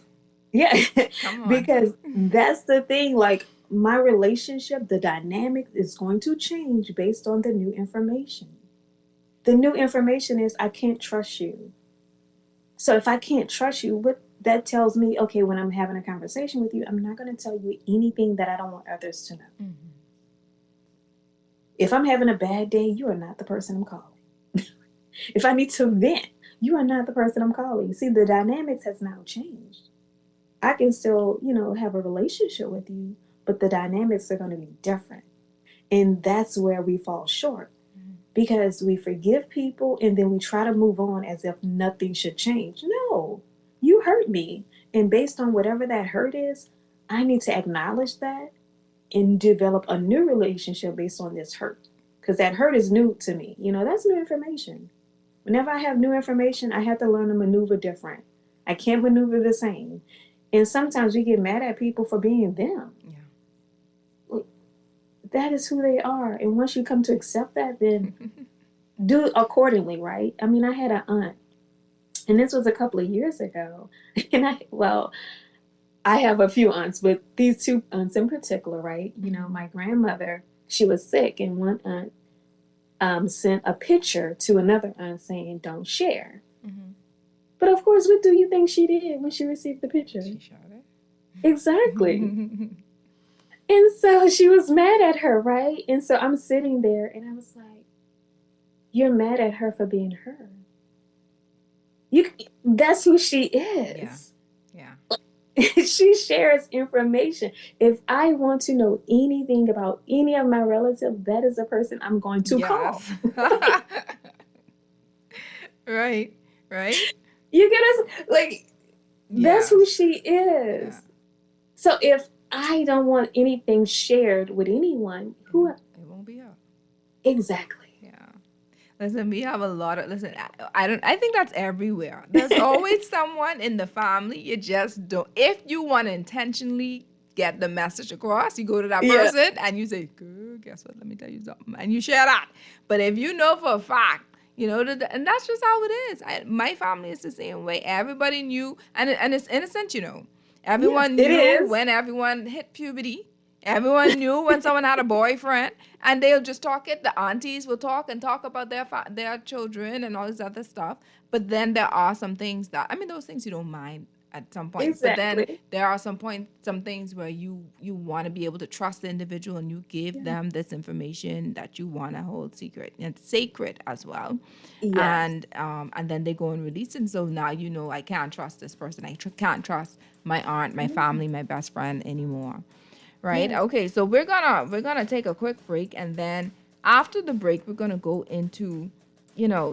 Yeah, Come on. because that's the thing. Like, my relationship, the dynamic is going to change based on the new information. The new information is I can't trust you. So if I can't trust you, that tells me, okay, when I'm having a conversation with you, I'm not going to tell you anything that I don't want others to know. Mm-hmm. If I'm having a bad day, you are not the person I'm calling. If I need to vent, you are not the person I'm calling. See, the dynamics has now changed. I can still, have a relationship with you, but the dynamics are going to be different. And that's where we fall short, because we forgive people and then we try to move on as if nothing should change. No, you hurt me. And based on whatever that hurt is, I need to acknowledge that and develop a new relationship based on this hurt. Because that hurt is new to me. That's new information. Whenever I have new information, I have to learn to maneuver different. I can't maneuver the same. And sometimes we get mad at people for being them. Yeah. That is who they are. And once you come to accept that, then do accordingly, right? I mean, I had an aunt, and this was a couple of years ago. And I have a few aunts, but these two aunts in particular, right? My grandmother, she was sick, and one aunt sent a picture to another aunt saying, don't share. Mm-hmm. But of course, what do you think she did when she received the picture? She shot it. Exactly. And so she was mad at her, right? And so I'm sitting there and I was like, you're mad at her for being her. That's who she is. Yeah. She shares information. If I want to know anything about any of my relatives, that is the person I'm going to call. Right. You get us? Like, that's who she is. Yeah. So if I don't want anything shared with anyone, it won't be up. Exactly. Listen, we have a lot of, I think that's everywhere. There's always someone in the family you just don't, if you want to intentionally get the message across, you go to that person and you say, girl, guess what, let me tell you something. And you share that. But if you know for a fact, and that's just how it is. My family is the same way. Everybody knew, and it's innocent, Everyone knew when everyone hit puberty. Everyone knew when someone had a boyfriend, and they'll just talk it. The aunties will talk about their children and all this other stuff. But then there are some things those things you don't mind at some point. Exactly. But then there are some things where you want to be able to trust the individual, and you give them this information that you want to hold secret and sacred as well. Yes. And then they go and release it. And so now I can't trust this person. I can't trust my aunt, my family, my best friend anymore. Right? Yes. Okay, so we're gonna take a quick break, and then after the break, we're gonna go into,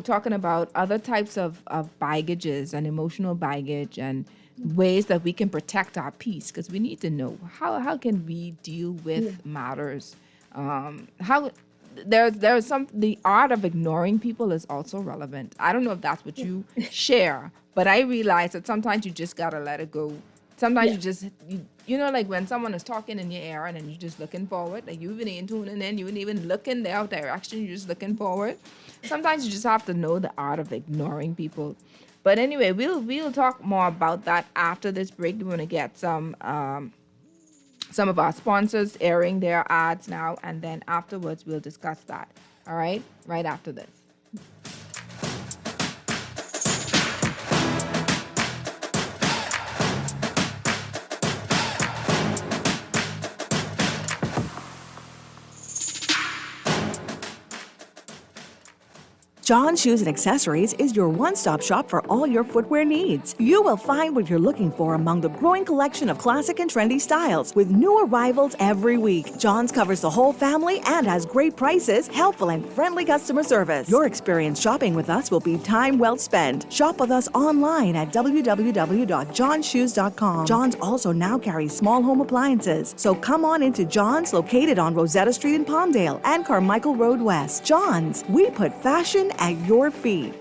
talking about other types of baggages and emotional baggage and ways that we can protect our peace, because we need to know how can we deal with matters. How there's the art of ignoring people is also relevant. I don't know if that's what you share, but I realize that sometimes you just gotta let it go. Sometimes you just, like when someone is talking in your ear and then you're just looking forward, like you ain't tuning in, you ain't even looking their direction, you're just looking forward. Sometimes you just have to know the art of ignoring people. But anyway, we'll talk more about that after this break. We're going to get some of our sponsors airing their ads now, and then afterwards we'll discuss that. All right? Right after this. John Shoes and Accessories is your one-stop shop for all your footwear needs. You will find what you're looking for among the growing collection of classic and trendy styles with new arrivals every week. John's covers the whole family and has great prices, helpful and friendly customer service. Your experience shopping with us will be time well spent. Shop with us online at www.johnshoes.com. John's also now carries small home appliances, so come on into John's, located on Rosetta Street in Palmdale and Carmichael Road West. John's, we put fashion at your feet.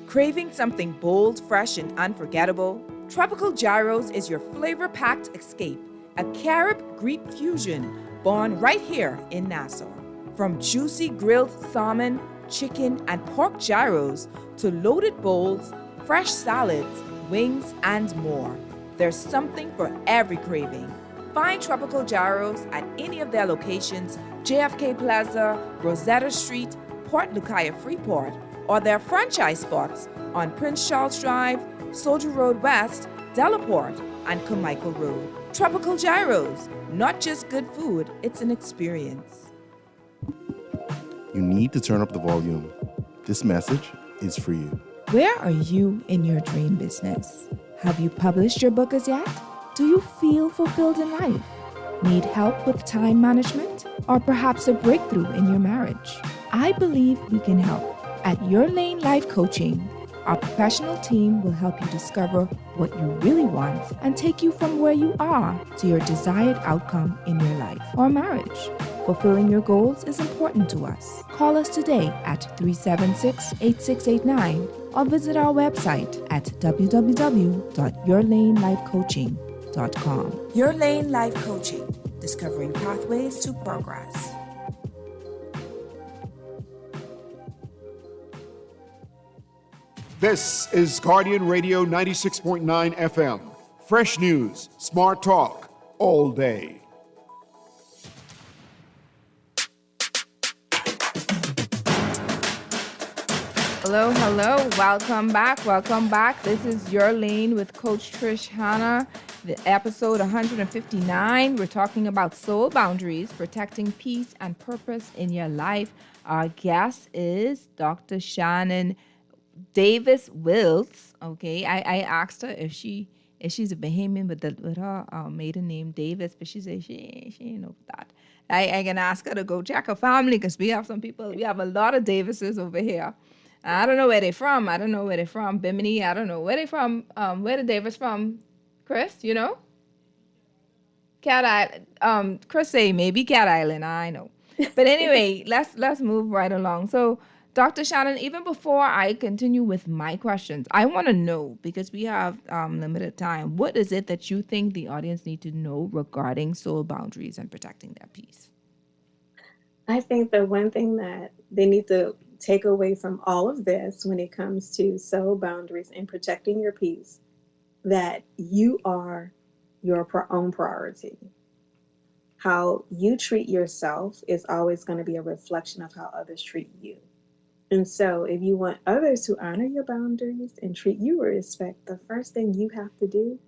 Craving something bold, fresh, and unforgettable? Tropical Gyros is your flavor-packed escape, a Carib-Greek fusion born right here in Nassau. From juicy grilled salmon, chicken, and pork gyros to loaded bowls, fresh salads, wings, and more, there's something for every craving. Find Tropical Gyros at any of their locations, JFK Plaza, Rosetta Street, Port Lucaya Freeport, or their franchise spots on Prince Charles Drive, Soldier Road West, Delaport, and Carmichael Road. Tropical Gyros, not just good food, it's an experience. You need to turn up the volume. This message is for you. Where are you in your dream business? Have you published your book as yet? Do you feel fulfilled in life? Need help with time management? Or perhaps a breakthrough in your marriage? I believe we can help. At Your Lane Life Coaching, our professional team will help you discover what you really want and take you from where you are to your desired outcome in your life or marriage. Fulfilling your goals is important to us. Call us today at 376-8689 or visit our website at www.yourlanelifecoaching.com. Your Lane Life Coaching, discovering pathways to progress. This is Guardian Radio 96.9 FM. Fresh news, smart talk, all day. Hello, welcome back. This is Your Lane with Coach Trish, Hanna, the episode 159. We're talking about soul boundaries, protecting peace and purpose in your life. Our guest is Dr. Shannon Davis Wills. Okay, I asked her if she's a Bahamian with her maiden name Davis, but she said she ain't know that. I can ask her to go check her family because we have a lot of Davises over here. I don't know where they're from. Bimini, I don't know where they from. Where the Davis from? Chris, you know? Cat Island. Chris say maybe Cat Island. I know. But anyway, let's move right along. So, Dr. Shannon, even before I continue with my questions, I want to know, because we have limited time, what is it that you think the audience need to know regarding soul boundaries and protecting their peace? I think the one thing that they need to take away from all of this when it comes to soul boundaries and protecting your peace, that you are your own priority. How you treat yourself is always going to be a reflection of how others treat you. And so if you want others to honor your boundaries and treat you with respect, the first thing you have to do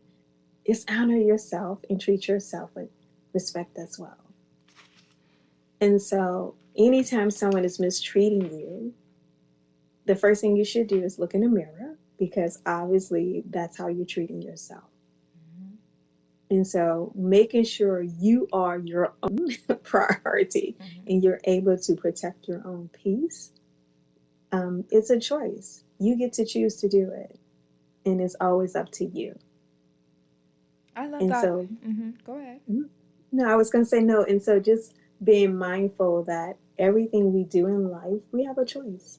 is honor yourself and treat yourself with respect as well. And so anytime someone is mistreating you, the first thing you should do is look in the mirror, because obviously that's how you're treating yourself. Mm-hmm. And so making sure you are your own priority, mm-hmm. and you're able to protect your own peace, it's a choice. You get to choose to do it, and it's always up to you. I love that. So, go ahead. No, I was going to say no. And so just being mindful that everything we do in life, we have a choice.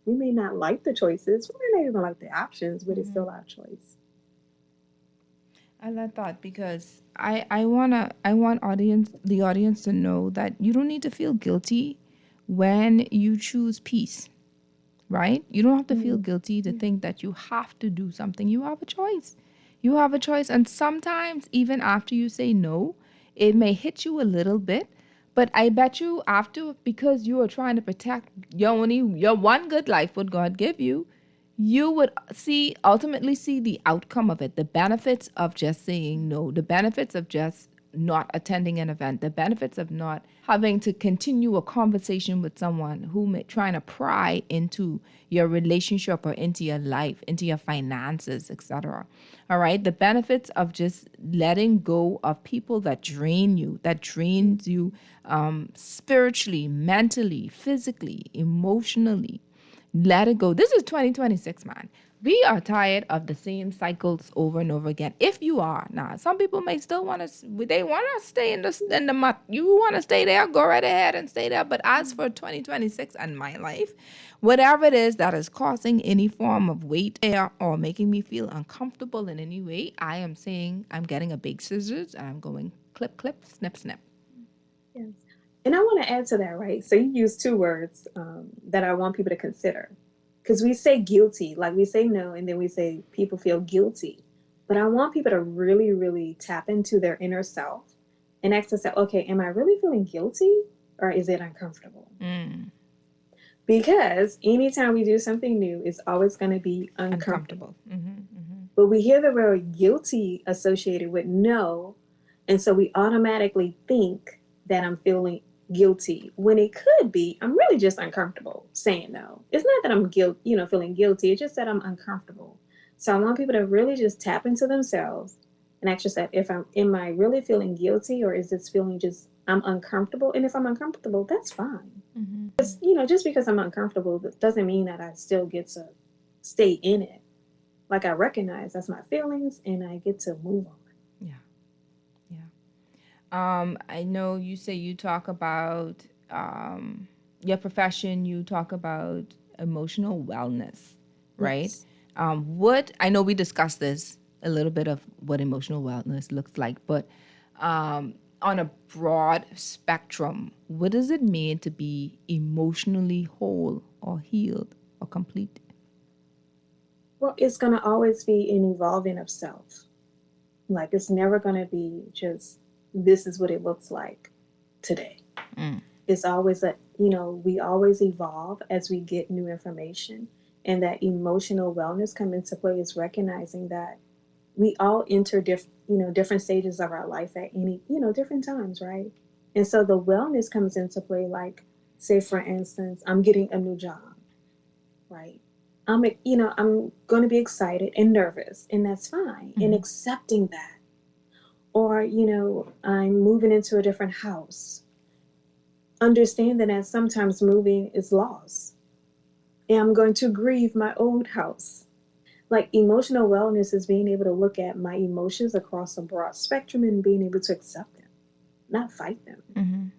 We may not like the choices, we may not even like the options, but it's still our choice. I love that, because I want the audience to know that you don't need to feel guilty when you choose peace, right? You don't have to feel guilty to think that you have to do something. You have a choice. You have a choice. And sometimes even after you say no, it may hit you a little bit. But I bet you after, because you are trying to protect your one good life what God give you, you would ultimately see the outcome of it, the benefits of just saying no, the benefits of just not attending an event, the benefits of not having to continue a conversation with someone who may trying to pry into your relationship or into your life, into your finances, etc. All right, the benefits of just letting go of people that drains you spiritually, mentally, physically, emotionally. Let it go. This is 2026, man. We are tired of the same cycles over and over again. If you are, now some people may still want to. They want to stay in the mud. You want to stay there? Go right ahead and stay there. But as for 2026 and my life, whatever it is that is causing any form of weight there or making me feel uncomfortable in any way, I am saying I'm getting a big scissors and I'm going clip, clip, snip, snip. Yes. And I want to add to that, right? So you use two words that I want people to consider. Because we say guilty, like we say no, and then we say people feel guilty. But I want people to really, really tap into their inner self and ask themselves, okay, am I really feeling guilty or is it uncomfortable? Because anytime we do something new, it's always going to be uncomfortable. Uncomfortable. But we hear the word guilty associated with no, and so we automatically think that I'm feeling guilty when it could be I'm really just uncomfortable saying no. It's not that I'm feeling guilty. It's just that I'm uncomfortable. So I want people to really just tap into themselves and ask yourself, am I really feeling guilty, or is this feeling just I'm uncomfortable? And if I'm uncomfortable, that's fine. Just because I'm uncomfortable, that doesn't mean that I still get to stay in it. Like, I recognize that's my feelings and I get to move on. I know you say you talk about your profession, you talk about emotional wellness, right? Yes. What I know we discussed this a little bit of what emotional wellness looks like, but on a broad spectrum, what does it mean to be emotionally whole or healed or complete? Well, it's going to always be an evolving of self. Like, it's never going to be just, this is what it looks like today. It's always we always evolve as we get new information. And that emotional wellness come into play is recognizing that we all enter different stages of our life at any, different times, right? And so the wellness comes into play, like, say, for instance, I'm getting a new job, right? I'm going to be excited and nervous, and that's fine. And accepting that. Or, I'm moving into a different house. Understanding that sometimes moving is loss. And I'm going to grieve my old house. Like, emotional wellness is being able to look at my emotions across a broad spectrum and being able to accept them, not fight them.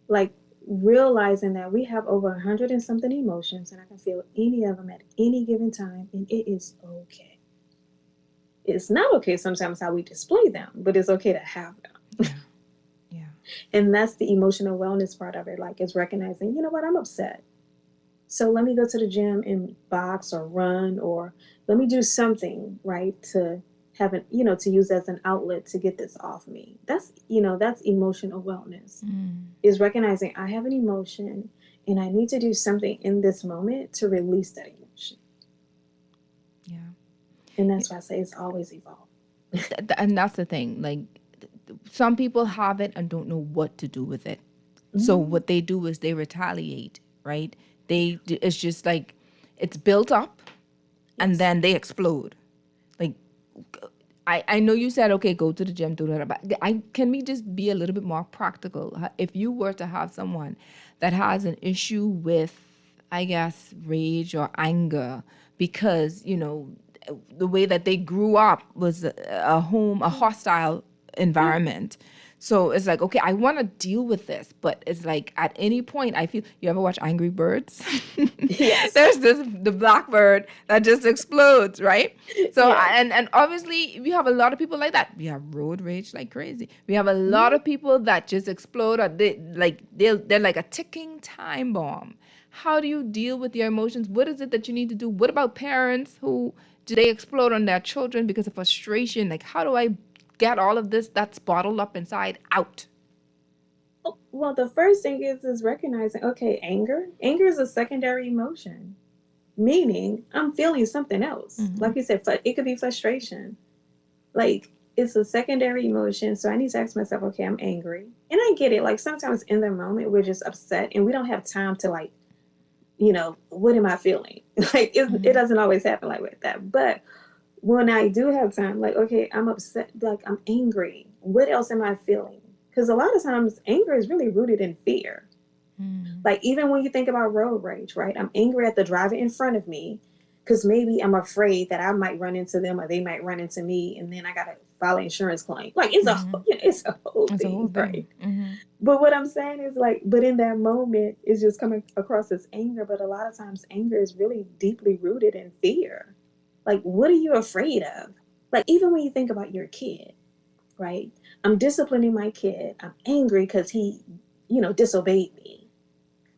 Like, realizing that we have over 100 and something emotions, and I can feel any of them at any given time, and it is okay. It's not okay sometimes how we display them, but it's okay to have them. Yeah. And that's the emotional wellness part of it. Like, it's recognizing, you know what, I'm upset. So let me go to the gym and box or run, or let me do something, right, to have to use as an outlet to get this off me. That's emotional wellness. Is recognizing I have an emotion and I need to do something in this moment to release that emotion. Yeah. And that's why I say it's always evolving. And that's the thing. Like, some people have it and don't know what to do with it. So what they do is they retaliate, right? It's just like it's built up, and then they explode. Like, I know you said, okay, go to the gym, do that, but can we just be a little bit more practical? If you were to have someone that has an issue with, I guess, rage or anger because, the way that they grew up was a hostile environment. So it's like, okay, I want to deal with this, but it's like at any point I feel, you ever watch Angry Birds? Yes. There's the blackbird that just explodes, right? So, Yes. and obviously we have a lot of people like that. We have road rage like crazy. We have a lot of people that just explode, or they're like a ticking time bomb. How do you deal with your emotions? What is it that you need to do? What about parents who do they explode on their children because of frustration? Like, how do I get all of this that's bottled up inside out? Well, the first thing is recognizing, okay, anger is a secondary emotion, meaning I'm feeling something else. Like you said, it could be frustration. Like, it's a secondary emotion. So I need to ask myself, okay, I'm angry. And I get it. Like, sometimes in the moment, we're just upset and we don't have time to, like, what am I feeling? Like, it doesn't always happen like that. But when I do have time, like, okay, I'm upset, like, I'm angry. What else am I feeling? Because a lot of times anger is really rooted in fear. Like, even when you think about road rage, right? I'm angry at the driver in front of me because maybe I'm afraid that I might run into them or they might run into me, and then I got to file an insurance claim. Like, it's a whole thing, right? But what I'm saying is, like, but in that moment, it's just coming across as anger. But a lot of times anger is really deeply rooted in fear. Like, what are you afraid of? Like, even when you think about your kid, right? I'm disciplining my kid. I'm angry because he, disobeyed me.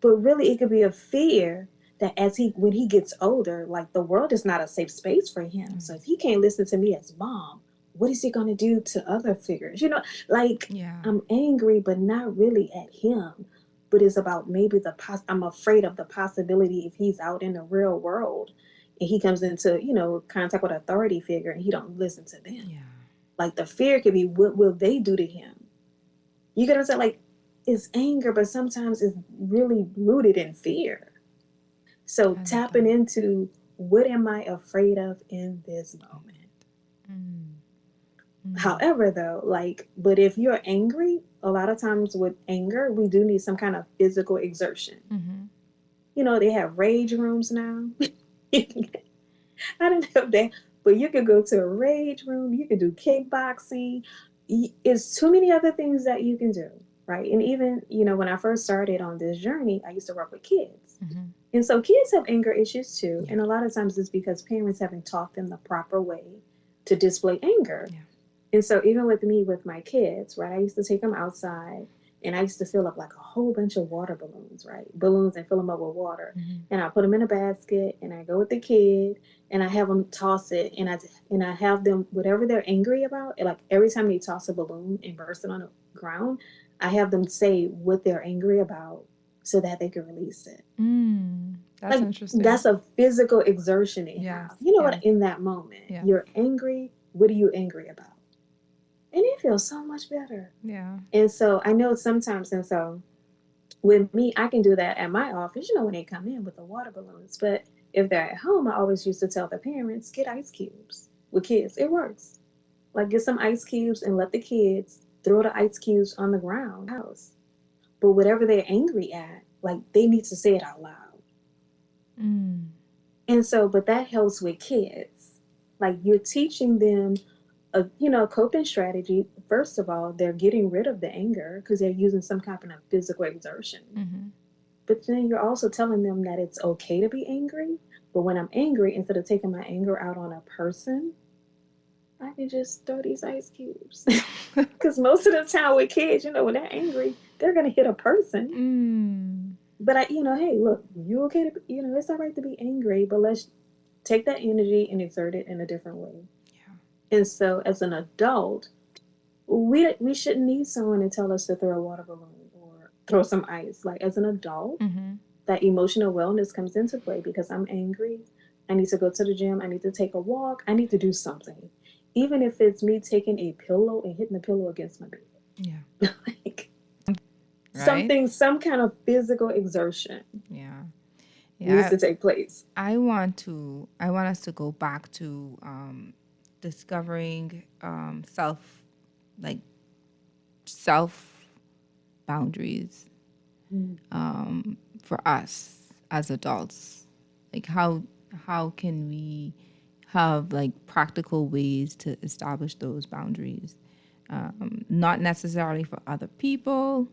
But really, it could be a fear that when he gets older, like, the world is not a safe space for him. So if he can't listen to me as mom, what is he going to do to other figures? Like, Yeah. I'm angry, but not really at him, but it's about maybe I'm afraid of the possibility if he's out in the real world and he comes into, contact with an authority figure and he don't listen to them. Yeah. Like the fear could be, what will they do to him? You get what I'm saying? Like it's anger, but sometimes it's really rooted in fear. So tapping into what am I afraid of in this moment? However, though, but if you're angry, a lot of times with anger, we do need some kind of physical exertion. They have rage rooms now. I don't know that, but you could go to a rage room. You could do kickboxing. It's too many other things that you can do, right? And even, when I first started on this journey, I used to work with kids. And so kids have anger issues too. And a lot of times it's because parents haven't taught them the proper way to display anger. Yeah. And so even with me, with my kids, right, I used to take them outside and I used to fill up like a whole bunch of water balloons, right? Balloons and fill them up with water. And I put them in a basket and I go with the kid and I have them toss it and I have them, whatever they're angry about, like every time they toss a balloon and burst it on the ground, I have them say what they're angry about so that they can release it. That's interesting. That's a physical exertion they have. What, in that moment, you're angry. What are you angry about? And it feels so much better. Yeah. And so I know sometimes, and so with me, I can do that at my office, when they come in with the water balloons. But if they're at home, I always used to tell the parents, get ice cubes with kids. It works. Like get some ice cubes and let the kids throw the ice cubes on the ground house. But whatever they're angry at, like they need to say it out loud. And so, but that helps with kids. Like you're teaching them a coping strategy. First of all, they're getting rid of the anger because they're using some kind of physical exertion. But then you're also telling them that it's okay to be angry. But when I'm angry, instead of taking my anger out on a person, I can just throw these ice cubes. Because most of the time with kids, when they're angry, they're going to hit a person. But hey, look, you okay to, it's all right to be angry, but let's take that energy and exert it in a different way. And so as an adult, we shouldn't need someone to tell us to throw a water balloon or throw some ice. Like as an adult, that emotional wellness comes into play because I'm angry. I need to go to the gym. I need to take a walk. I need to do something. Even if it's me taking a pillow and hitting the pillow against my bed. Yeah. Right? Some kind of physical exertion. Yeah. Needs to take place. I want us to go back to discovering self boundaries for us as adults. Like how can we have like practical ways to establish those boundaries, not necessarily for other people,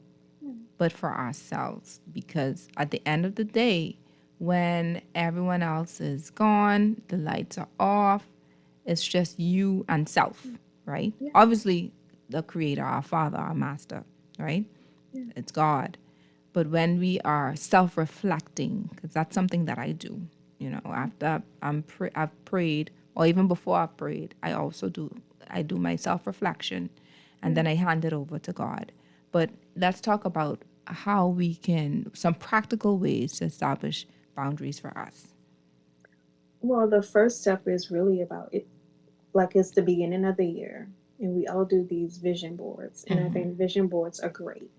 but for ourselves, because at the end of the day, when everyone else is gone, the lights are off, it's just you and self, right? Yeah. Obviously, the creator, our father, our master, right? Yeah. It's God. But when we are self-reflecting, because that's something that I do, after I've prayed, or even before I've prayed, I do my self-reflection, and then I hand it over to God. But let's talk about how we can, some practical ways to establish boundaries for us. Well, the first step is really about it. Like it's the beginning of the year and we all do these vision boards. And I think vision boards are great.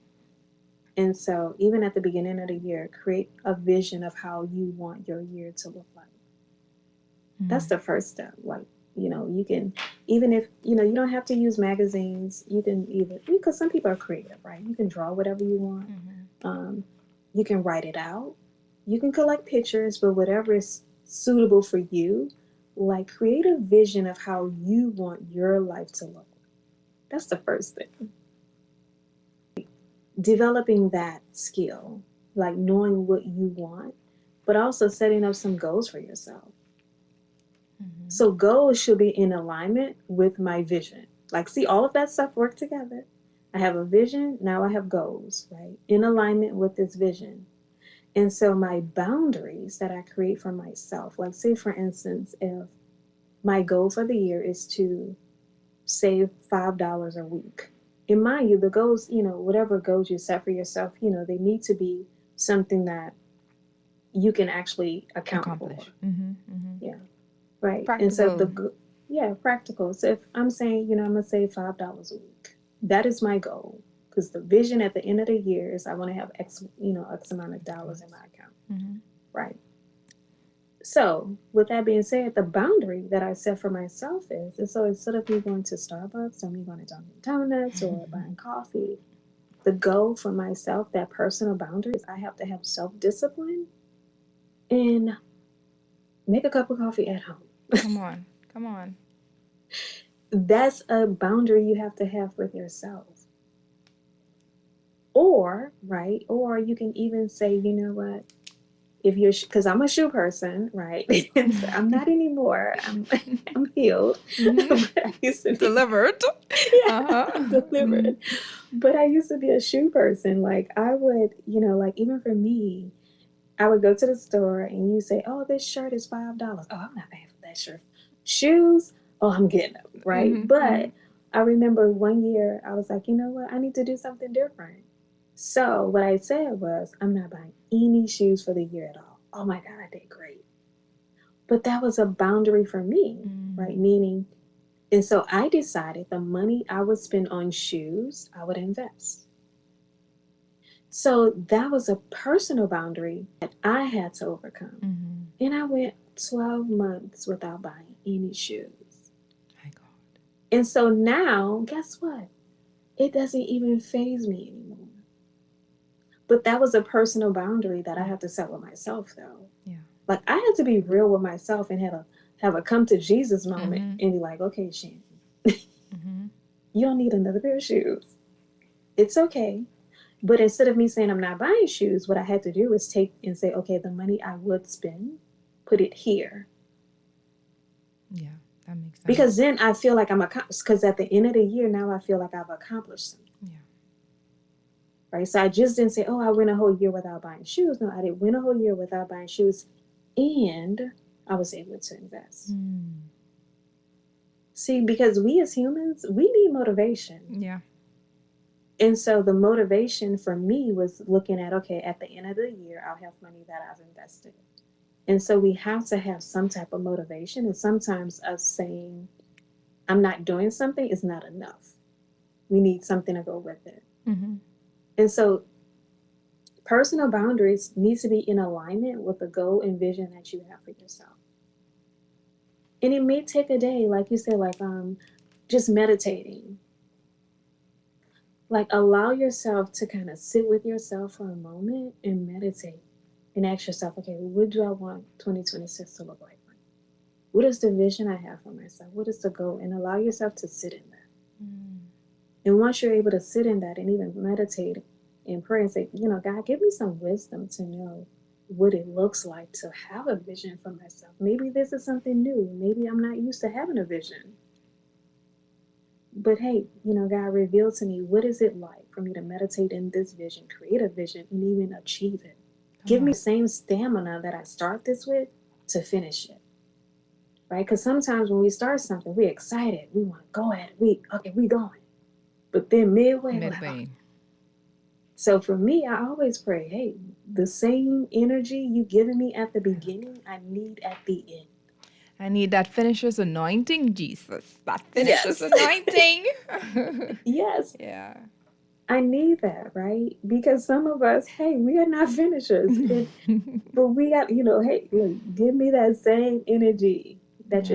And so even at the beginning of the year, create a vision of how you want your year to look like. That's the first step. Like, you can, even if, you don't have to use magazines, you can because some people are creative, right? You can draw whatever you want. You can write it out. You can collect pictures, but whatever is suitable for you, like create a vision of how you want your life to look. That's the first thing. Developing that skill, like knowing what you want, but also setting up some goals for yourself. So goals should be in alignment with my vision. Like, see, all of that stuff work together. I have a vision, now I have goals, right? In alignment with this vision. And so my boundaries that I create for myself, like say, for instance, if my goal for the year is to save $5 a week, And mind you, the goals, whatever goals you set for yourself, they need to be something that you can actually account Accomplish. for. Mm-hmm. Yeah. Right. And so Practical. practical. So if I'm saying, I'm going to save $5 a week, that is my goal. Because the vision at the end of the year is I want to have X amount of dollars in my account. Mm-hmm. Right. So with that being said, the boundary that I set for myself is so instead of me going to Starbucks or me going to Dunkin' Donuts or buying coffee, the goal for myself, that personal boundary is I have to have self-discipline and make a cup of coffee at home. Come on. Come on. That's a boundary you have to have with yourself. Or you can even say, you know what, if you're, because I'm a shoe person, right? So I'm not anymore. I'm healed. But I used to be Delivered. delivered. But I used to be a shoe person. Like I would, like even for me, I would go to the store and you say, "Oh, this shirt is $5." Oh, I'm not paying for that shirt. Shoes, oh, I'm getting them, right? But I remember one year I was like, you know what? I need to do something different. So what I said was, I'm not buying any shoes for the year at all. Oh my God, I did great. But that was a boundary for me, right? Meaning, and so I decided the money I would spend on shoes, I would invest. So that was a personal boundary that I had to overcome. And I went 12 months without buying any shoes. My God. And so now, guess what? It doesn't even faze me anymore. But that was a personal boundary that I have to set with myself, though. Yeah. Like I had to be real with myself and have a come to Jesus moment and be like, okay, Shannon, you don't need another pair of shoes. It's okay. But instead of me saying I'm not buying shoes, what I had to do was take and say, okay, the money I would spend, put it here. Yeah, that makes sense. Because then I feel like I'm accomplished. Because at the end of the year, now I feel like I've accomplished something. Yeah. Right? So I just didn't say, oh, I went a whole year without buying shoes. No, I didn't win a whole year without buying shoes. And I was able to invest. See, because we as humans, we need motivation. Yeah. And so the motivation for me was looking at, okay, at the end of the year, I'll have money that I've invested. And so we have to have some type of motivation. And sometimes us saying, I'm not doing something is not enough. We need something to go with it. And so personal boundaries need to be in alignment with the goal and vision that you have for yourself. And it may take a day, like you said, like just meditating. Like allow yourself to kind of sit with yourself for a moment and meditate and ask yourself, okay, what do I want 2026 to look like? What is the vision I have for myself? What is the goal? And allow yourself to sit in that. And once you're able to sit in that and even meditate and pray and say, God, give me some wisdom to know what it looks like to have a vision for myself. Maybe this is something new. Maybe I'm not used to having a vision. But hey, God, reveal to me, what is it like for me to meditate in this vision, create a vision, and even achieve it? Give me the same stamina that I start this with to finish it. Right? Because sometimes when we start something, we're excited. We want to go at it. We going. But then midway. So for me, I always pray, hey, the same energy you given me at the beginning, I need at the end. I need that finisher's anointing, Jesus. That finisher's anointing. Yes. Yeah. I need that, right? Because some of us, hey, we are not finishers. But we got, hey, look, give me that same energy that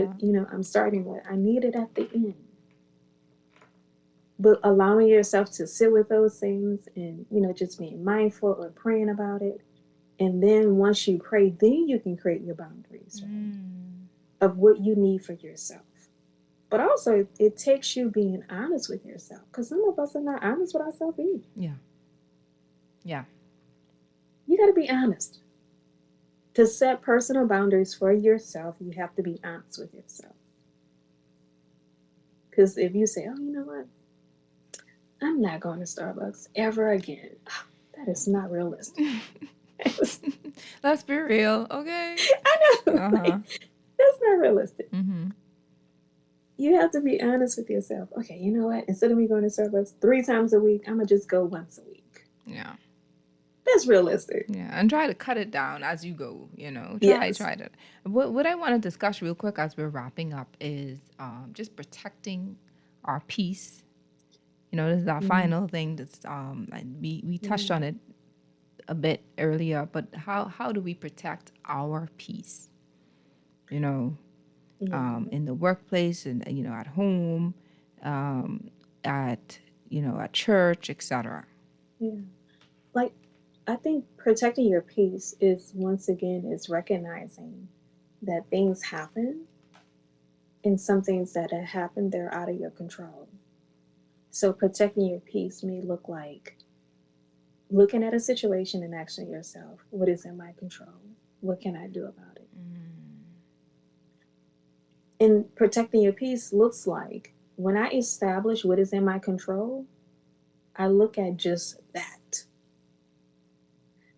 I'm starting with. I need it at the end. But allowing yourself to sit with those things and, just being mindful or praying about it. And then once you pray, then you can create your boundaries, right? Of what you need for yourself. But also, it takes you being honest with yourself. Because some of us are not honest with ourselves either. Yeah. Yeah. You got to be honest. To set personal boundaries for yourself, you have to be honest with yourself. Because if you say, oh, you know what? I'm not going to Starbucks ever again. That is not realistic. Let's be real, okay? I know. Right? That's not realistic. You have to be honest with yourself. Okay, you know what? Instead of me going to Starbucks 3 times a week, I'm gonna just go once a week. Yeah. That's realistic. Yeah, and try to cut it down as you go. You know, Yes. try to. What I want to discuss real quick as we're wrapping up is just protecting our peace. You know, this is our final thing. That's and we touched on it a bit earlier, but how do we protect our peace? You know, Yeah. in the workplace and at home, at at church, etc. Yeah. Like, I think protecting your peace is, once again, is recognizing that things happen, and some things that have happened, they're out of your control. So protecting your peace may look like looking at a situation and asking yourself, what is in my control? What can I do about it? And protecting your peace looks like, when I establish what is in my control, I look at just that.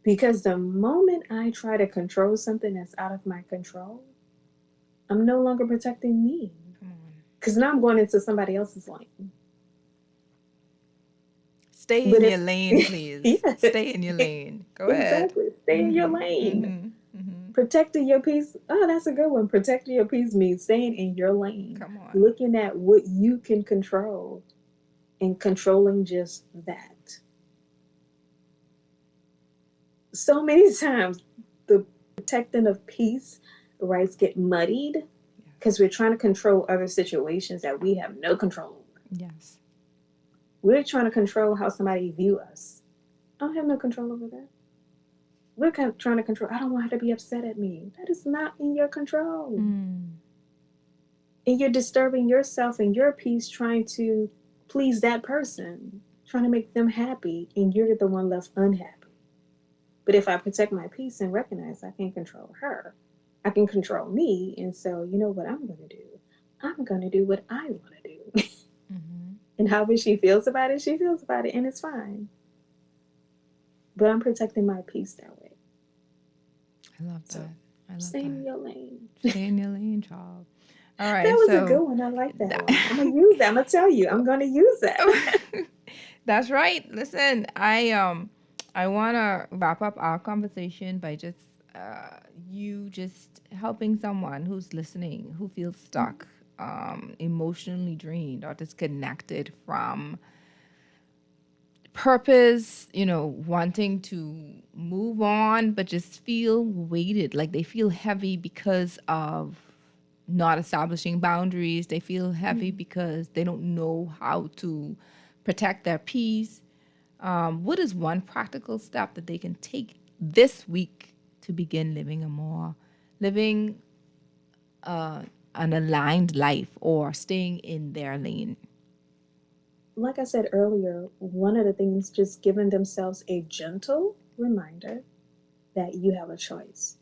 Because the moment I try to control something that's out of my control, I'm no longer protecting me. Because now I'm going into somebody else's lane. Stay But in if, your lane, please. yes, Stay in your lane. Go ahead. exactly. Stay in your lane. Protecting your peace. Oh, that's a good one. Protecting your peace means staying in your lane. Come on. Looking at what you can control and controlling just that. So many times the protecting of peace rights get muddied because we're trying to control other situations that we have no control over. Yes. We're trying to control how somebody view us. I don't have no control over that. We're trying to control, I don't want her to be upset at me. That is not in your control. And you're disturbing yourself and your peace trying to please that person, trying to make them happy, and you're the one left unhappy. But if I protect my peace and recognize I can't control her, I can control me. And so, you know what I'm going to do? I'm going to do what I want to do. And however she feels about it, she feels about it, and it's fine. But I'm protecting my peace that way. I love that. I love Stay in that. your lane. Stay in your lane, child. All right. That was so a good one. I like that one. I'm going to use that. I'm going to tell you. I'm going to use that. That's right. Listen, I want to wrap up our conversation by just you just helping someone who's listening, who feels stuck, emotionally drained or disconnected from purpose, wanting to move on, but just feel weighted, like they feel heavy because of not establishing boundaries. They feel heavy because they don't know how to protect their peace. What is one practical step that they can take this week to begin living an aligned life or staying in their lane? Like I said earlier, one of the things, just giving themselves a gentle reminder that you have a choice.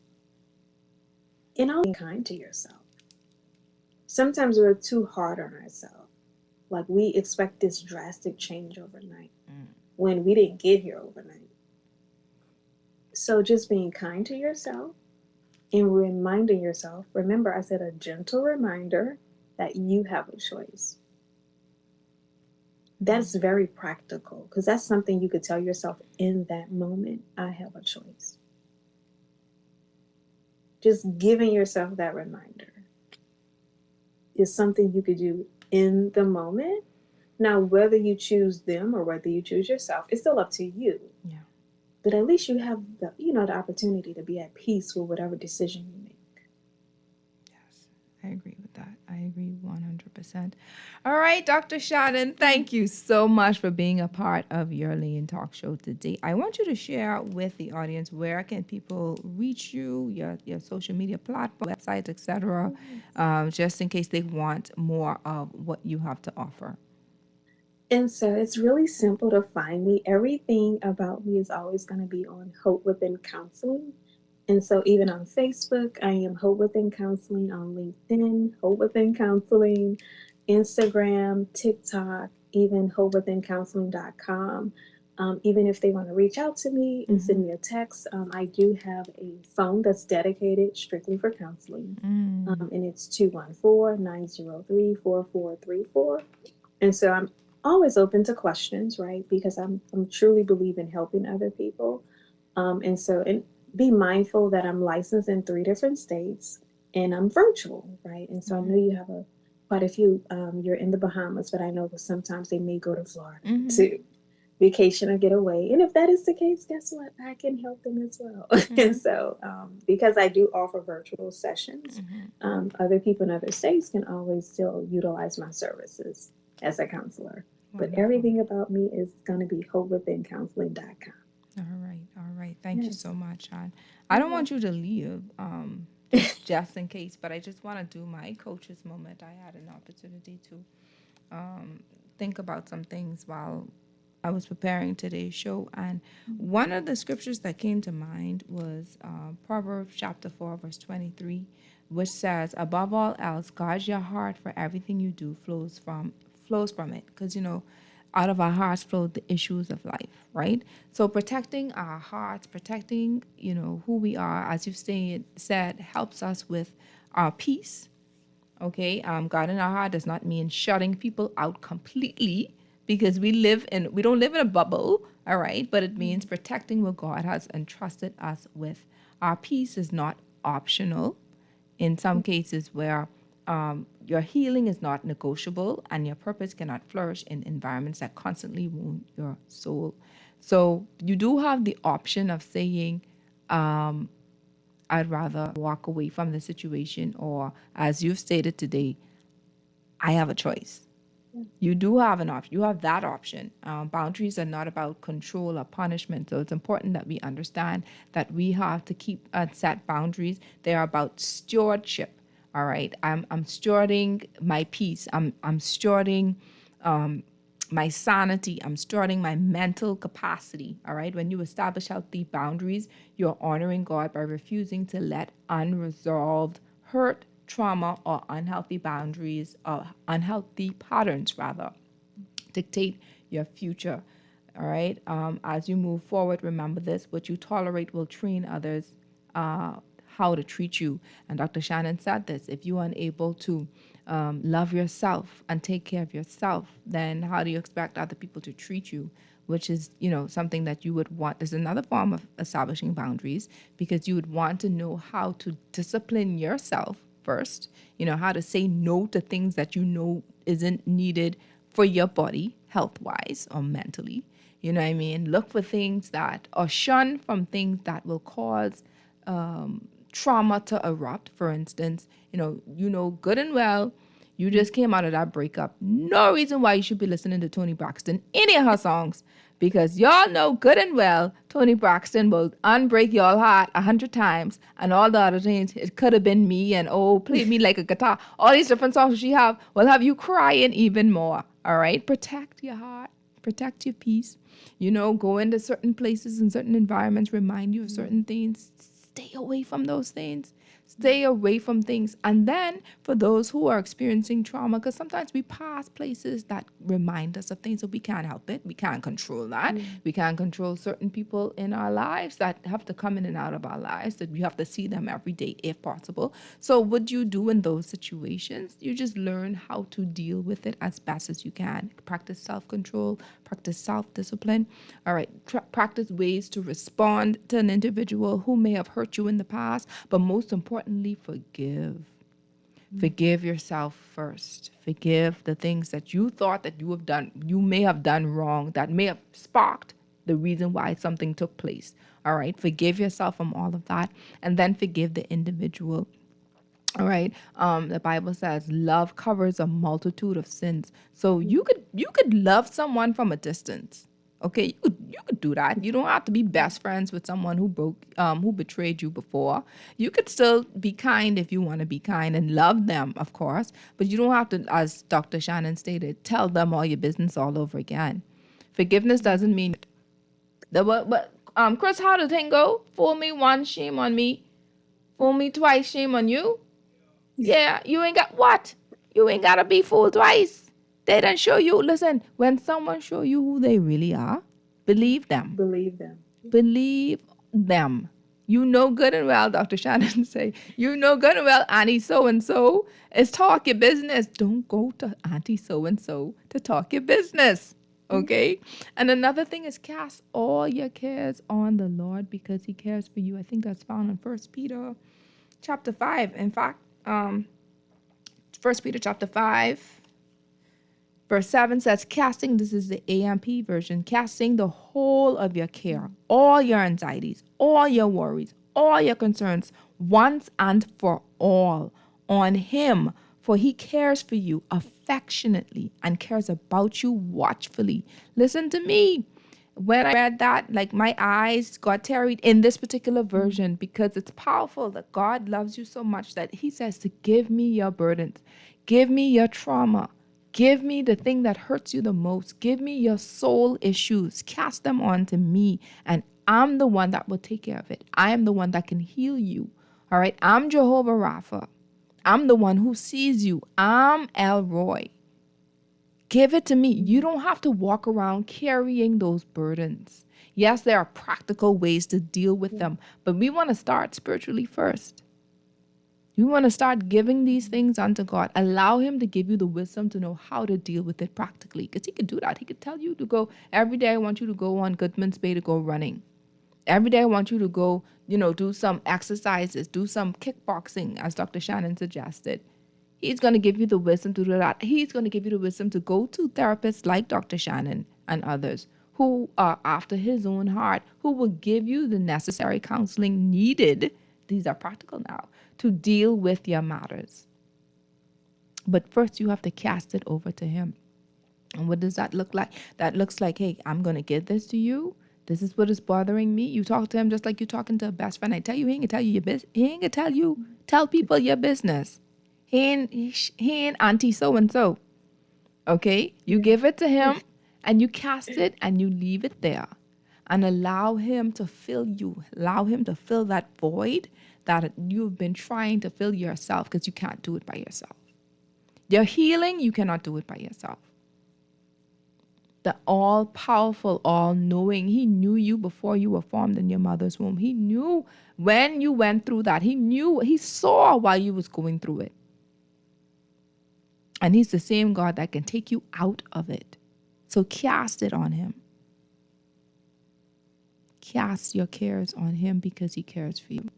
And also being kind to yourself. Sometimes we're too hard on ourselves. Like we expect this drastic change overnight when we didn't get here overnight. So just being kind to yourself and reminding yourself, remember I said a gentle reminder that you have a choice. That's very practical because that's something you could tell yourself in that moment. I have a choice. Just giving yourself that reminder is something you could do in the moment. Now, whether you choose them or whether you choose yourself, it's still up to you. Yeah. But at least you have the opportunity to be at peace with whatever decision you make. Yes, I agree with that. I agree 100%. All right, Dr. Shannon, thank you so much for being a part of Your Lane Talk Show today. I want you to share with the audience where can people reach you, your social media platform, websites, etc., just in case they want more of what you have to offer. And so it's really simple to find me. Everything about me is always going to be on Hope Within Counseling. And so even on Facebook, I am Hope Within Counseling. On LinkedIn, Hope Within Counseling. Instagram, TikTok, even hopewithincounseling.com. Even if they want to reach out to me and send me a text, I do have a phone that's dedicated strictly for counseling. And it's 214-903-4434. And so I'm always open to questions, right? Because I'm truly believe in helping other people. And be mindful that I'm licensed in 3 different states and I'm virtual, right? And so I know you have quite a few, you're in the Bahamas, but I know that sometimes they may go to Florida to vacation or get away. And if that is the case, guess what? I can help them as well. And so, because I do offer virtual sessions, other people in other states can always still utilize my services as a counselor. But everything about me is going to be hopewithincounseling.com. All right. Thank you so much, Sean. I don't want you to leave, just in case, but I just want to do my coach's moment. I had an opportunity to think about some things while I was preparing today's show, and one of the scriptures that came to mind was Proverbs chapter 4, verse 23, which says, "Above all else, guard your heart, for everything you do flows from it." Because out of our hearts flow the issues of life, right? So protecting our hearts, protecting who we are, as you've said, helps us with our peace. Okay, guarding our heart does not mean shutting people out completely, because we don't live in a bubble, all right? But it means protecting what God has entrusted us with. Our peace is not optional in some cases where your healing is not negotiable and your purpose cannot flourish in environments that constantly wound your soul. So you do have the option of saying, I'd rather walk away from the situation, or as you've stated today, I have a choice. You do have an option. You have that option. Boundaries are not about control or punishment. So it's important that we understand that we have to keep and set boundaries. They are about stewardship. All right. I'm stewarding my peace. I'm stewarding my sanity. I'm stewarding my mental capacity. All right. When you establish healthy boundaries, you're honoring God by refusing to let unresolved hurt, trauma, or unhealthy boundaries, or unhealthy patterns rather, dictate your future. All right. As you move forward, remember this: what you tolerate will train others how to treat you. And Dr. Shannon said this: if you are unable to love yourself and take care of yourself, then how do you expect other people to treat you? Which is, something that you would want. There's another form of establishing boundaries, because you would want to know how to discipline yourself first, how to say no to things that isn't needed for your body, health-wise or mentally. You know what I mean? Look for things that, or shun from things that will cause trauma to erupt. For instance, good and well, you just came out of that breakup. No reason why you should be listening to Toni Braxton, any of her songs, because y'all know good and well Toni Braxton will unbreak your heart 100 times, and all the other things, it could have been me, and play me like a guitar. All these different songs she will have you crying even more. All right, protect your heart, protect your peace. Go into certain places and certain environments, remind you of certain things. Stay away from those things. Stay away from things. And then for those who are experiencing trauma, because sometimes we pass places that remind us of things, so we can't help it. We can't control that. We can't control certain people in our lives that have to come in and out of our lives, that we have to see them every day if possible. So what you do in those situations, you just learn how to deal with it as best as you can. Practice self-control, practice self-discipline. All right, practice ways to respond to an individual who may have hurt you in the past, but most importantly, forgive. Forgive yourself first. Forgive the things that you thought that you may have done wrong, that may have sparked the reason why something took place. All right, forgive yourself from all of that, and then forgive the individual. All right. The Bible says love covers a multitude of sins. So you could love someone from a distance. Okay, you could do that. You don't have to be best friends with someone who betrayed you before. You could still be kind if you want to be kind and love them, of course. But you don't have to, as Dr. Shannon stated, tell them all your business all over again. Forgiveness doesn't mean Chris, how the thing go? Fool me once, shame on me. Fool me twice, shame on you. Yeah, you ain't got what? You ain't got to be fooled twice. They done show you. Listen, when someone show you who they really are, Believe them. Believe them. Believe them. You know good and well, Dr. Shannon say, you know good and well, Auntie so-and-so is talk your business. Don't go to Auntie so-and-so to talk your business, okay? And another thing is cast all your cares on the Lord because he cares for you. I think that's found in 1 Peter chapter 5. In fact, 1 Peter chapter 5, verse 7 says, casting, this is the AMP version, casting the whole of your care, all your anxieties, all your worries, all your concerns, once and for all, on him, for he cares for you affectionately and cares about you watchfully. Listen to me. When I read that, like my eyes got teary in this particular version because it's powerful that God loves you so much that he says to give me your burdens, give me your trauma, give me the thing that hurts you the most. Give me your soul issues. Cast them on to me. And I'm the one that will take care of it. I am the one that can heal you. All right. I'm Jehovah Rapha. I'm the one who sees you. I'm El Roy. Give it to me. You don't have to walk around carrying those burdens. Yes, there are practical ways to deal with them, but we want to start spiritually first. You want to start giving these things unto God. Allow him to give you the wisdom to know how to deal with it practically. Because he could do that. He could tell you to go, every day I want you to go on Goodman's Bay to go running. Every day I want you to go, do some exercises, do some kickboxing, as Dr. Shannon suggested. He's going to give you the wisdom to do that. He's going to give you the wisdom to go to therapists like Dr. Shannon and others who are after his own heart, who will give you the necessary counseling needed. These are practical now, to deal with your matters. But first you have to cast it over to him. And what does that look like? That looks like, hey, I'm going to give this to you. This is what is bothering me. You talk to him just like you're talking to a best friend. I tell you, he ain't gonna tell you your business. He ain't gonna tell people your business. He ain't auntie so-and-so. Okay? You give it to him and you cast it and you leave it there. And allow him to fill you. Allow him to fill that void that you've been trying to fill yourself because you can't do it by yourself. Your healing, you cannot do it by yourself. The all-powerful, all-knowing, he knew you before you were formed in your mother's womb. He knew when you went through that. He saw while you was going through it. And he's the same God that can take you out of it. So cast it on him. Cast your cares on him because he cares for you.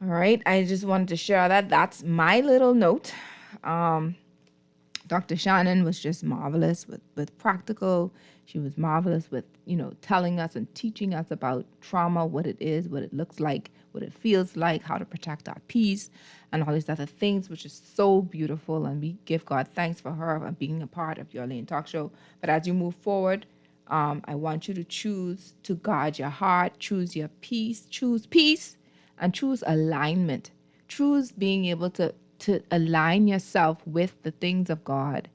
All right. I just wanted to share that. That's my little note. Dr. Shannon was just marvelous with practical. She was marvelous with, telling us and teaching us about trauma, what it is, what it looks like, what it feels like, how to protect our peace, and all these other things, which is so beautiful. And we give God thanks for her and being a part of Your Lane Talk Show. But as you move forward, I want you to choose to guard your heart, choose your peace, and choose alignment. Choose being able to align yourself with the things of God,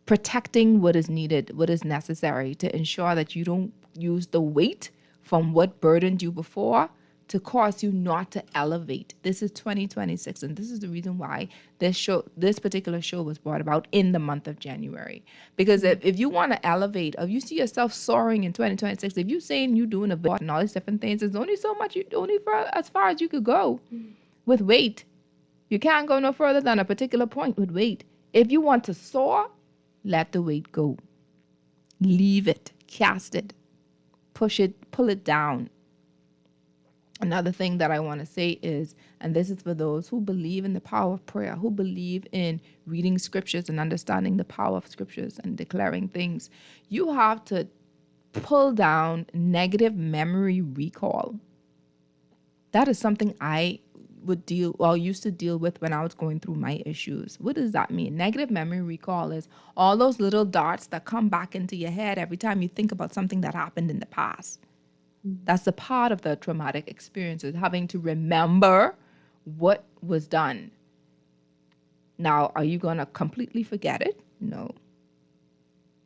protecting what is needed, what is necessary to ensure that you don't use the weight from what burdened you before to cause you not to elevate. This is 2026, and this is the reason why this particular show was brought about in the month of January. Because if you want to elevate, if you see yourself soaring in 2026, if you're saying you're doing a bit and all these different things, there's only so much, only for as far as you could go with weight. You can't go no further than a particular point with weight. If you want to soar, let the weight go. Leave it, cast it, push it, pull it down. Another thing that I want to say is, and this is for those who believe in the power of prayer, who believe in reading scriptures and understanding the power of scriptures and declaring things, you have to pull down negative memory recall. That is something I used to deal with when I was going through my issues. What does that mean? Negative memory recall is all those little darts that come back into your head every time you think about something that happened in the past. That's a part of the traumatic experience, is having to remember what was done. Now, are you going to completely forget it? No.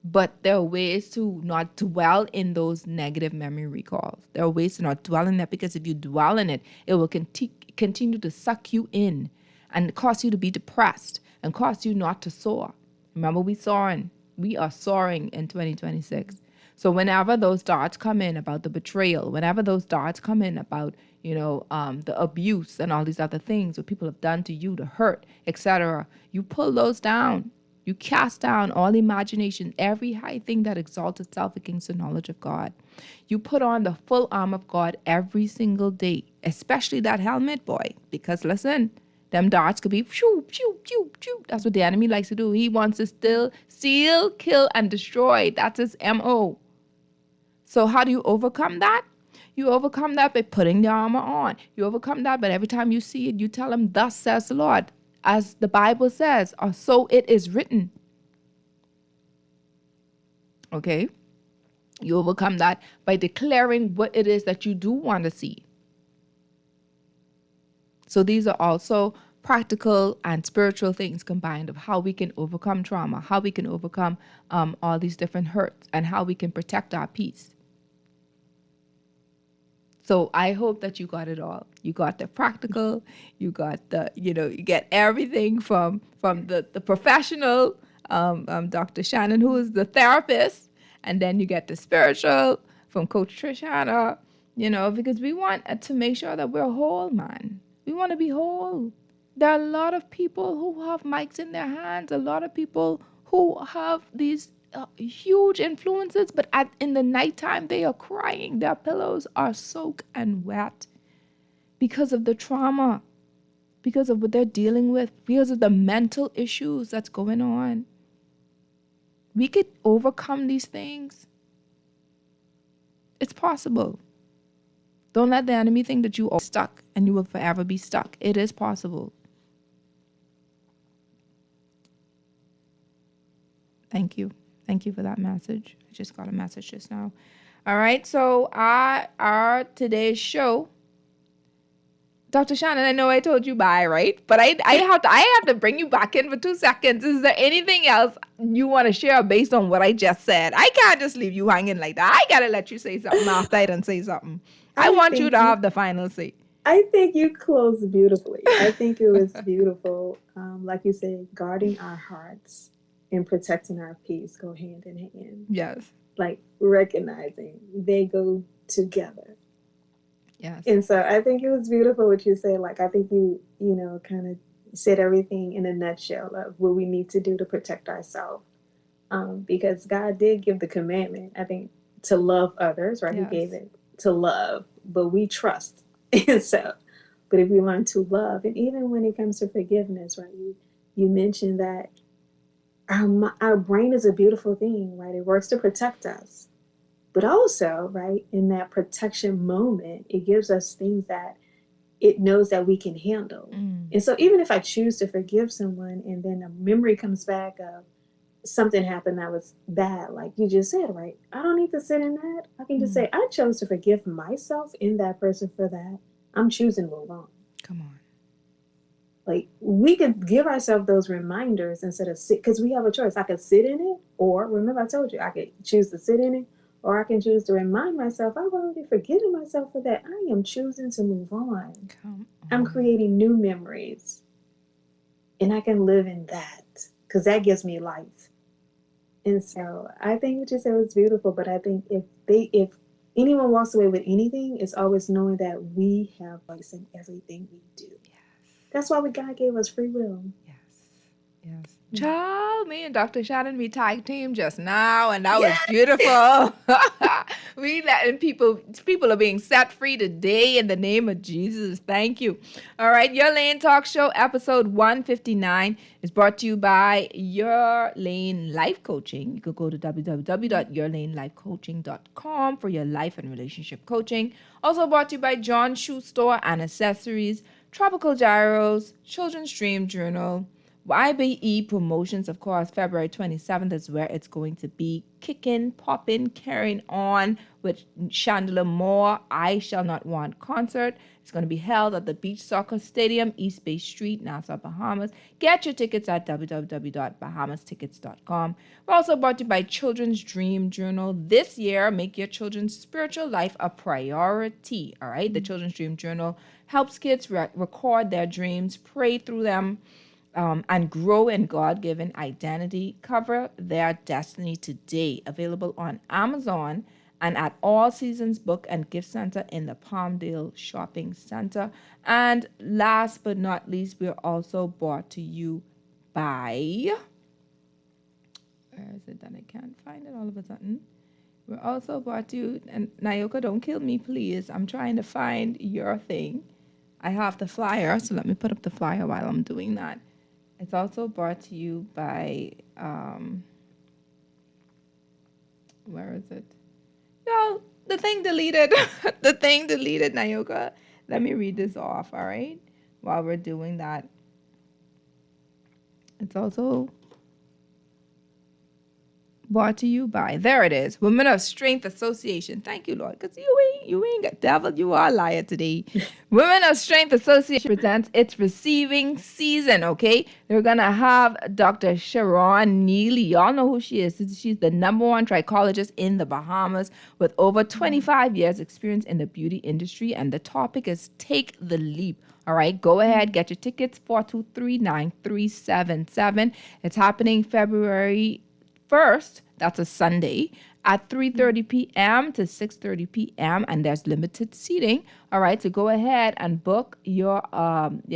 But there are ways to not dwell in those negative memory recalls. There are ways to not dwell in that, because if you dwell in it, it will continue to suck you in and cause you to be depressed and cause you not to soar. Remember, we saw in we are soaring in 2026. So whenever those darts come in about the betrayal, whenever those darts come in about, the abuse and all these other things, what people have done to you, the hurt, etc., you pull those down. You cast down all imagination, every high thing that exalts itself against the knowledge of God. You put on the full arm of God every single day, especially that helmet, boy. Because listen, them darts could be pew, pew, pew, pew. That's what the enemy likes to do. He wants to still steal, kill, and destroy. That's his MO. So how do you overcome that? You overcome that by putting the armor on. You overcome that, but every time you see it, you tell him, thus says the Lord. As the Bible says, or so it is written. Okay? You overcome that by declaring what it is that you do want to see. So these are also practical and spiritual things combined of how we can overcome trauma, how we can overcome all these different hurts, and how we can protect our peace. So I hope that you got it all. You got the practical, you got the, you get everything from the professional, Dr. Shannon, who is the therapist, and then you get the spiritual from Coach Trish, Hanna, because we want to make sure that we're whole, man. We want to be whole. There are a lot of people who have mics in their hands, a lot of people who have these huge influences, but in the nighttime they are crying. Their pillows are soaked and wet because of the trauma, because of what they're dealing with, because of the mental issues that's going on. We could overcome these things. It's possible. Don't let the enemy think that you are stuck and you will forever be stuck. It is possible. Thank you. Thank you for that message. I just got a message just now. All right. So our today's show, Dr. Shannon, I know I told you bye, right? But I have to bring you back in for 2 seconds. Is there anything else you want to share based on what I just said? I can't just leave you hanging like that. I gotta let you say something after I done say something. I want you to have the final say. I think you closed beautifully. I think it was beautiful. Like you said, guarding our hearts and protecting our peace go hand in hand. Yes. Like recognizing they go together. Yes. And so I think it was beautiful what you said. Like, I think you kind of said everything in a nutshell of what we need to do to protect ourselves. Because God did give the commandment, I think, to love others, right? Yes. He gave it to love, but we trust. And so, but if we learn to love, and even when it comes to forgiveness, right? You mentioned that our brain is a beautiful thing, right? It works to protect us. But also, right, in that protection moment, it gives us things that it knows that we can handle. And so even if I choose to forgive someone and then a memory comes back of something happened that was bad, like you just said, right? I don't need to sit in that. I can just say, I chose to forgive myself and that person for that. I'm choosing to move on. Come on. Like, we could give ourselves those reminders instead of sit, because we have a choice. I could sit in it, or remember I told you, I could choose to sit in it, or I can choose to remind myself, I've already forgiven myself for that. I am choosing to move on. I'm creating new memories. And I can live in that, because that gives me life. And so I think what you said was beautiful, but I think if anyone walks away with anything, it's always knowing that we have voice in everything we do. That's why God gave us free will. Yes. Child, me and Dr. Shannon, we tag team just now, and that was beautiful. We letting people are being set free today in the name of Jesus. Thank you. All right, Your Lane Talk Show, episode 159 is brought to you by Your Lane Life Coaching. You could go to www.yourlanelifecoaching.com for your life and relationship coaching. Also brought to you by John Shoe Store and Accessories, Tropical Gyros, Children's Dream Journal, YBE Promotions. Of course, February 27th is where it's going to be kicking, popping, carrying on with Chandler Moore, I Shall Not Want concert. It's going to be held at the Beach Soccer Stadium, East Bay Street, Nassau, Bahamas. Get your tickets at www.bahamastickets.com. We're also brought to you by Children's Dream Journal. This year, make your children's spiritual life a priority, all right? The Children's Dream Journal helps kids record their dreams, pray through them, and grow in God-given identity. Cover their destiny today. Available on Amazon and at All Seasons Book and Gift Center in the Palmdale Shopping Center. And last but not least, we're also brought to you by... Where is it that I can't find it all of a sudden? We're also brought to you... And Nayoka, don't kill me, please. I'm trying to find your thing. I have the flyer, so let me put up the flyer while I'm doing that. It's also brought to you by, where is it? No, the thing deleted. The thing deleted, Nayoka. Let me read this off, all right? While we're doing that. It's also brought to you by, there it is, Women of Strength Association. Thank you, Lord, because you ain't got devil, you are a liar today. Women of Strength Association presents its receiving season, okay? They're going to have Dr. Sharon Neely. Y'all know who she is. She's the #1 trichologist in the Bahamas with over 25 years experience in the beauty industry, and the topic is Take the Leap. All right, go ahead, get your tickets, 423-9377. It's happening February 1st, that's a Sunday, at 3:30 p.m. to 6:30 p.m. and there's limited seating. All right, so go ahead and book your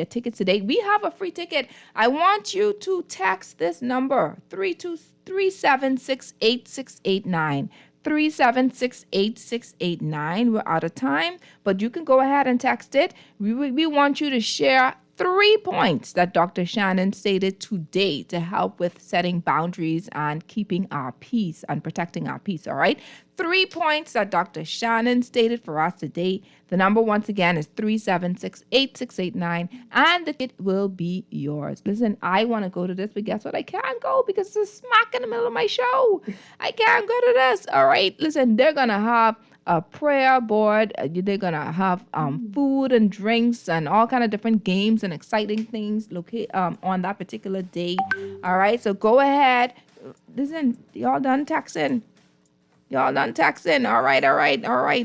tickets today. We have a free ticket. I want you to text this number 376-8689. 376-8689. We're out of time, but you can go ahead and text it. We want you to share 3 points that Dr. Shannon stated today to help with setting boundaries and keeping our peace and protecting our peace, all right? 3 points that Dr. Shannon stated for us today. The number, once again, is 376-8689, and the ticket will be yours. Listen, I want to go to this, but guess what? I can't go because it's smack in the middle of my show. I can't go to this, all right? Listen, they're going to have a prayer board. They're going to have food and drinks and all kind of different games and exciting things on that particular day. All right, so go ahead. Listen, y'all done texting? Y'all done texting? All right.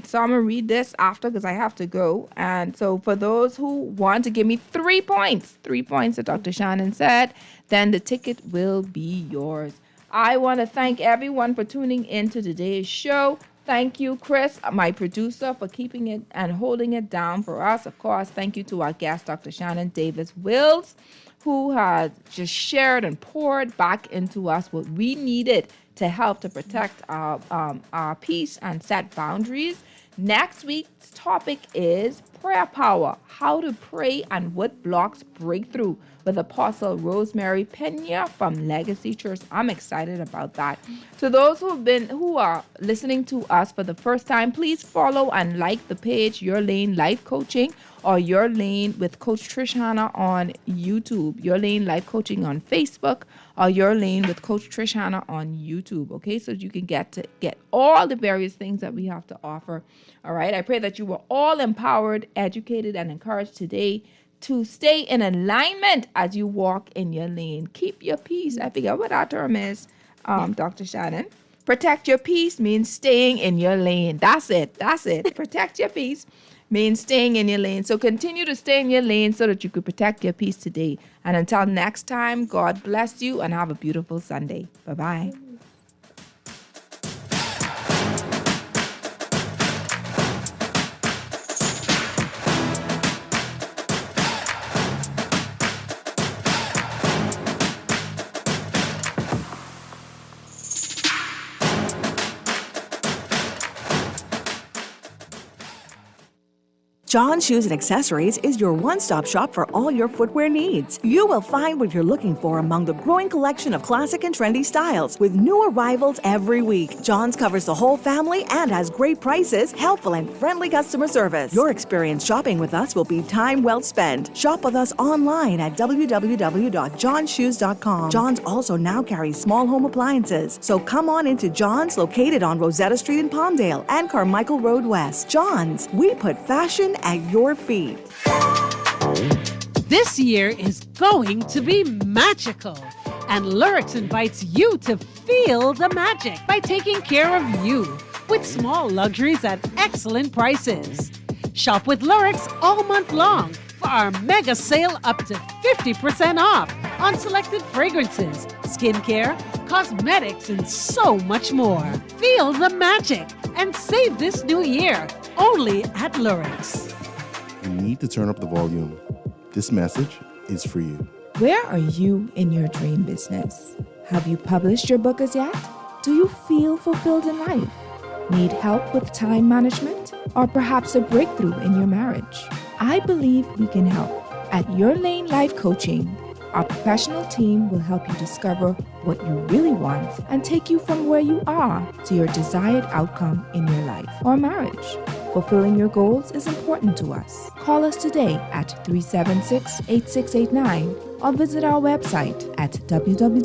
So I'm going to read this after because I have to go. And so for those who want to give me 3 points that Dr. Shannon said, then the ticket will be yours. I want to thank everyone for tuning in to today's show. Thank you, Chris, my producer, for keeping it and holding it down for us. Of course, thank you to our guest, Dr. Shannon Davis-Wills, who has just shared and poured back into us what we needed to help to protect our peace and set boundaries. Next week's topic is prayer power, how to pray and what blocks breakthrough, with Apostle Rosemary Pena from Legacy Church. I'm excited about that. To those who are listening to us for the first time, please follow and like the page Your Lane Life Coaching or Your Lane with Coach Trish Hanna on YouTube, Your Lane Life Coaching on Facebook, or Your Lane with Coach Trish Hanna on YouTube. Okay, so you can get all the various things that we have to offer. All right, I pray that you were all empowered, educated, and encouraged today to stay in alignment as you walk in your lane. Keep your peace. I forget what that term is, Dr. Shannon. Protect your peace means staying in your lane. That's it. Protect your peace means staying in your lane. So continue to stay in your lane so that you could protect your peace today. And until next time, God bless you and have a beautiful Sunday. Bye-bye. John Shoes and Accessories is your one-stop shop for all your footwear needs. You will find what you're looking for among the growing collection of classic and trendy styles with new arrivals every week. John's covers the whole family and has great prices, helpful and friendly customer service. Your experience shopping with us will be time well spent. Shop with us online at www.johnshoes.com. John's also now carries small home appliances. So come on into John's, located on Rosetta Street in Palmdale and Carmichael Road West. John's, we put fashion at your feet. This year is going to be magical, and Lurex invites you to feel the magic by taking care of you with small luxuries at excellent prices. Shop with Lurex all month long for our mega sale up to 50% off on selected fragrances, skincare, cosmetics, and so much more. Feel the magic and save this new year only at Lurex. You need to turn up the volume. This message is for you. Where are you in your dream business? Have you published your book as yet? Do you feel fulfilled in life? Need help with time management? Or perhaps a breakthrough in your marriage? I believe we can help. At Your Lane Life Coaching, our professional team will help you discover what you really want and take you from where you are to your desired outcome in your life or marriage. Fulfilling your goals is important to us. Call us today at 376-8689 or visit our website at www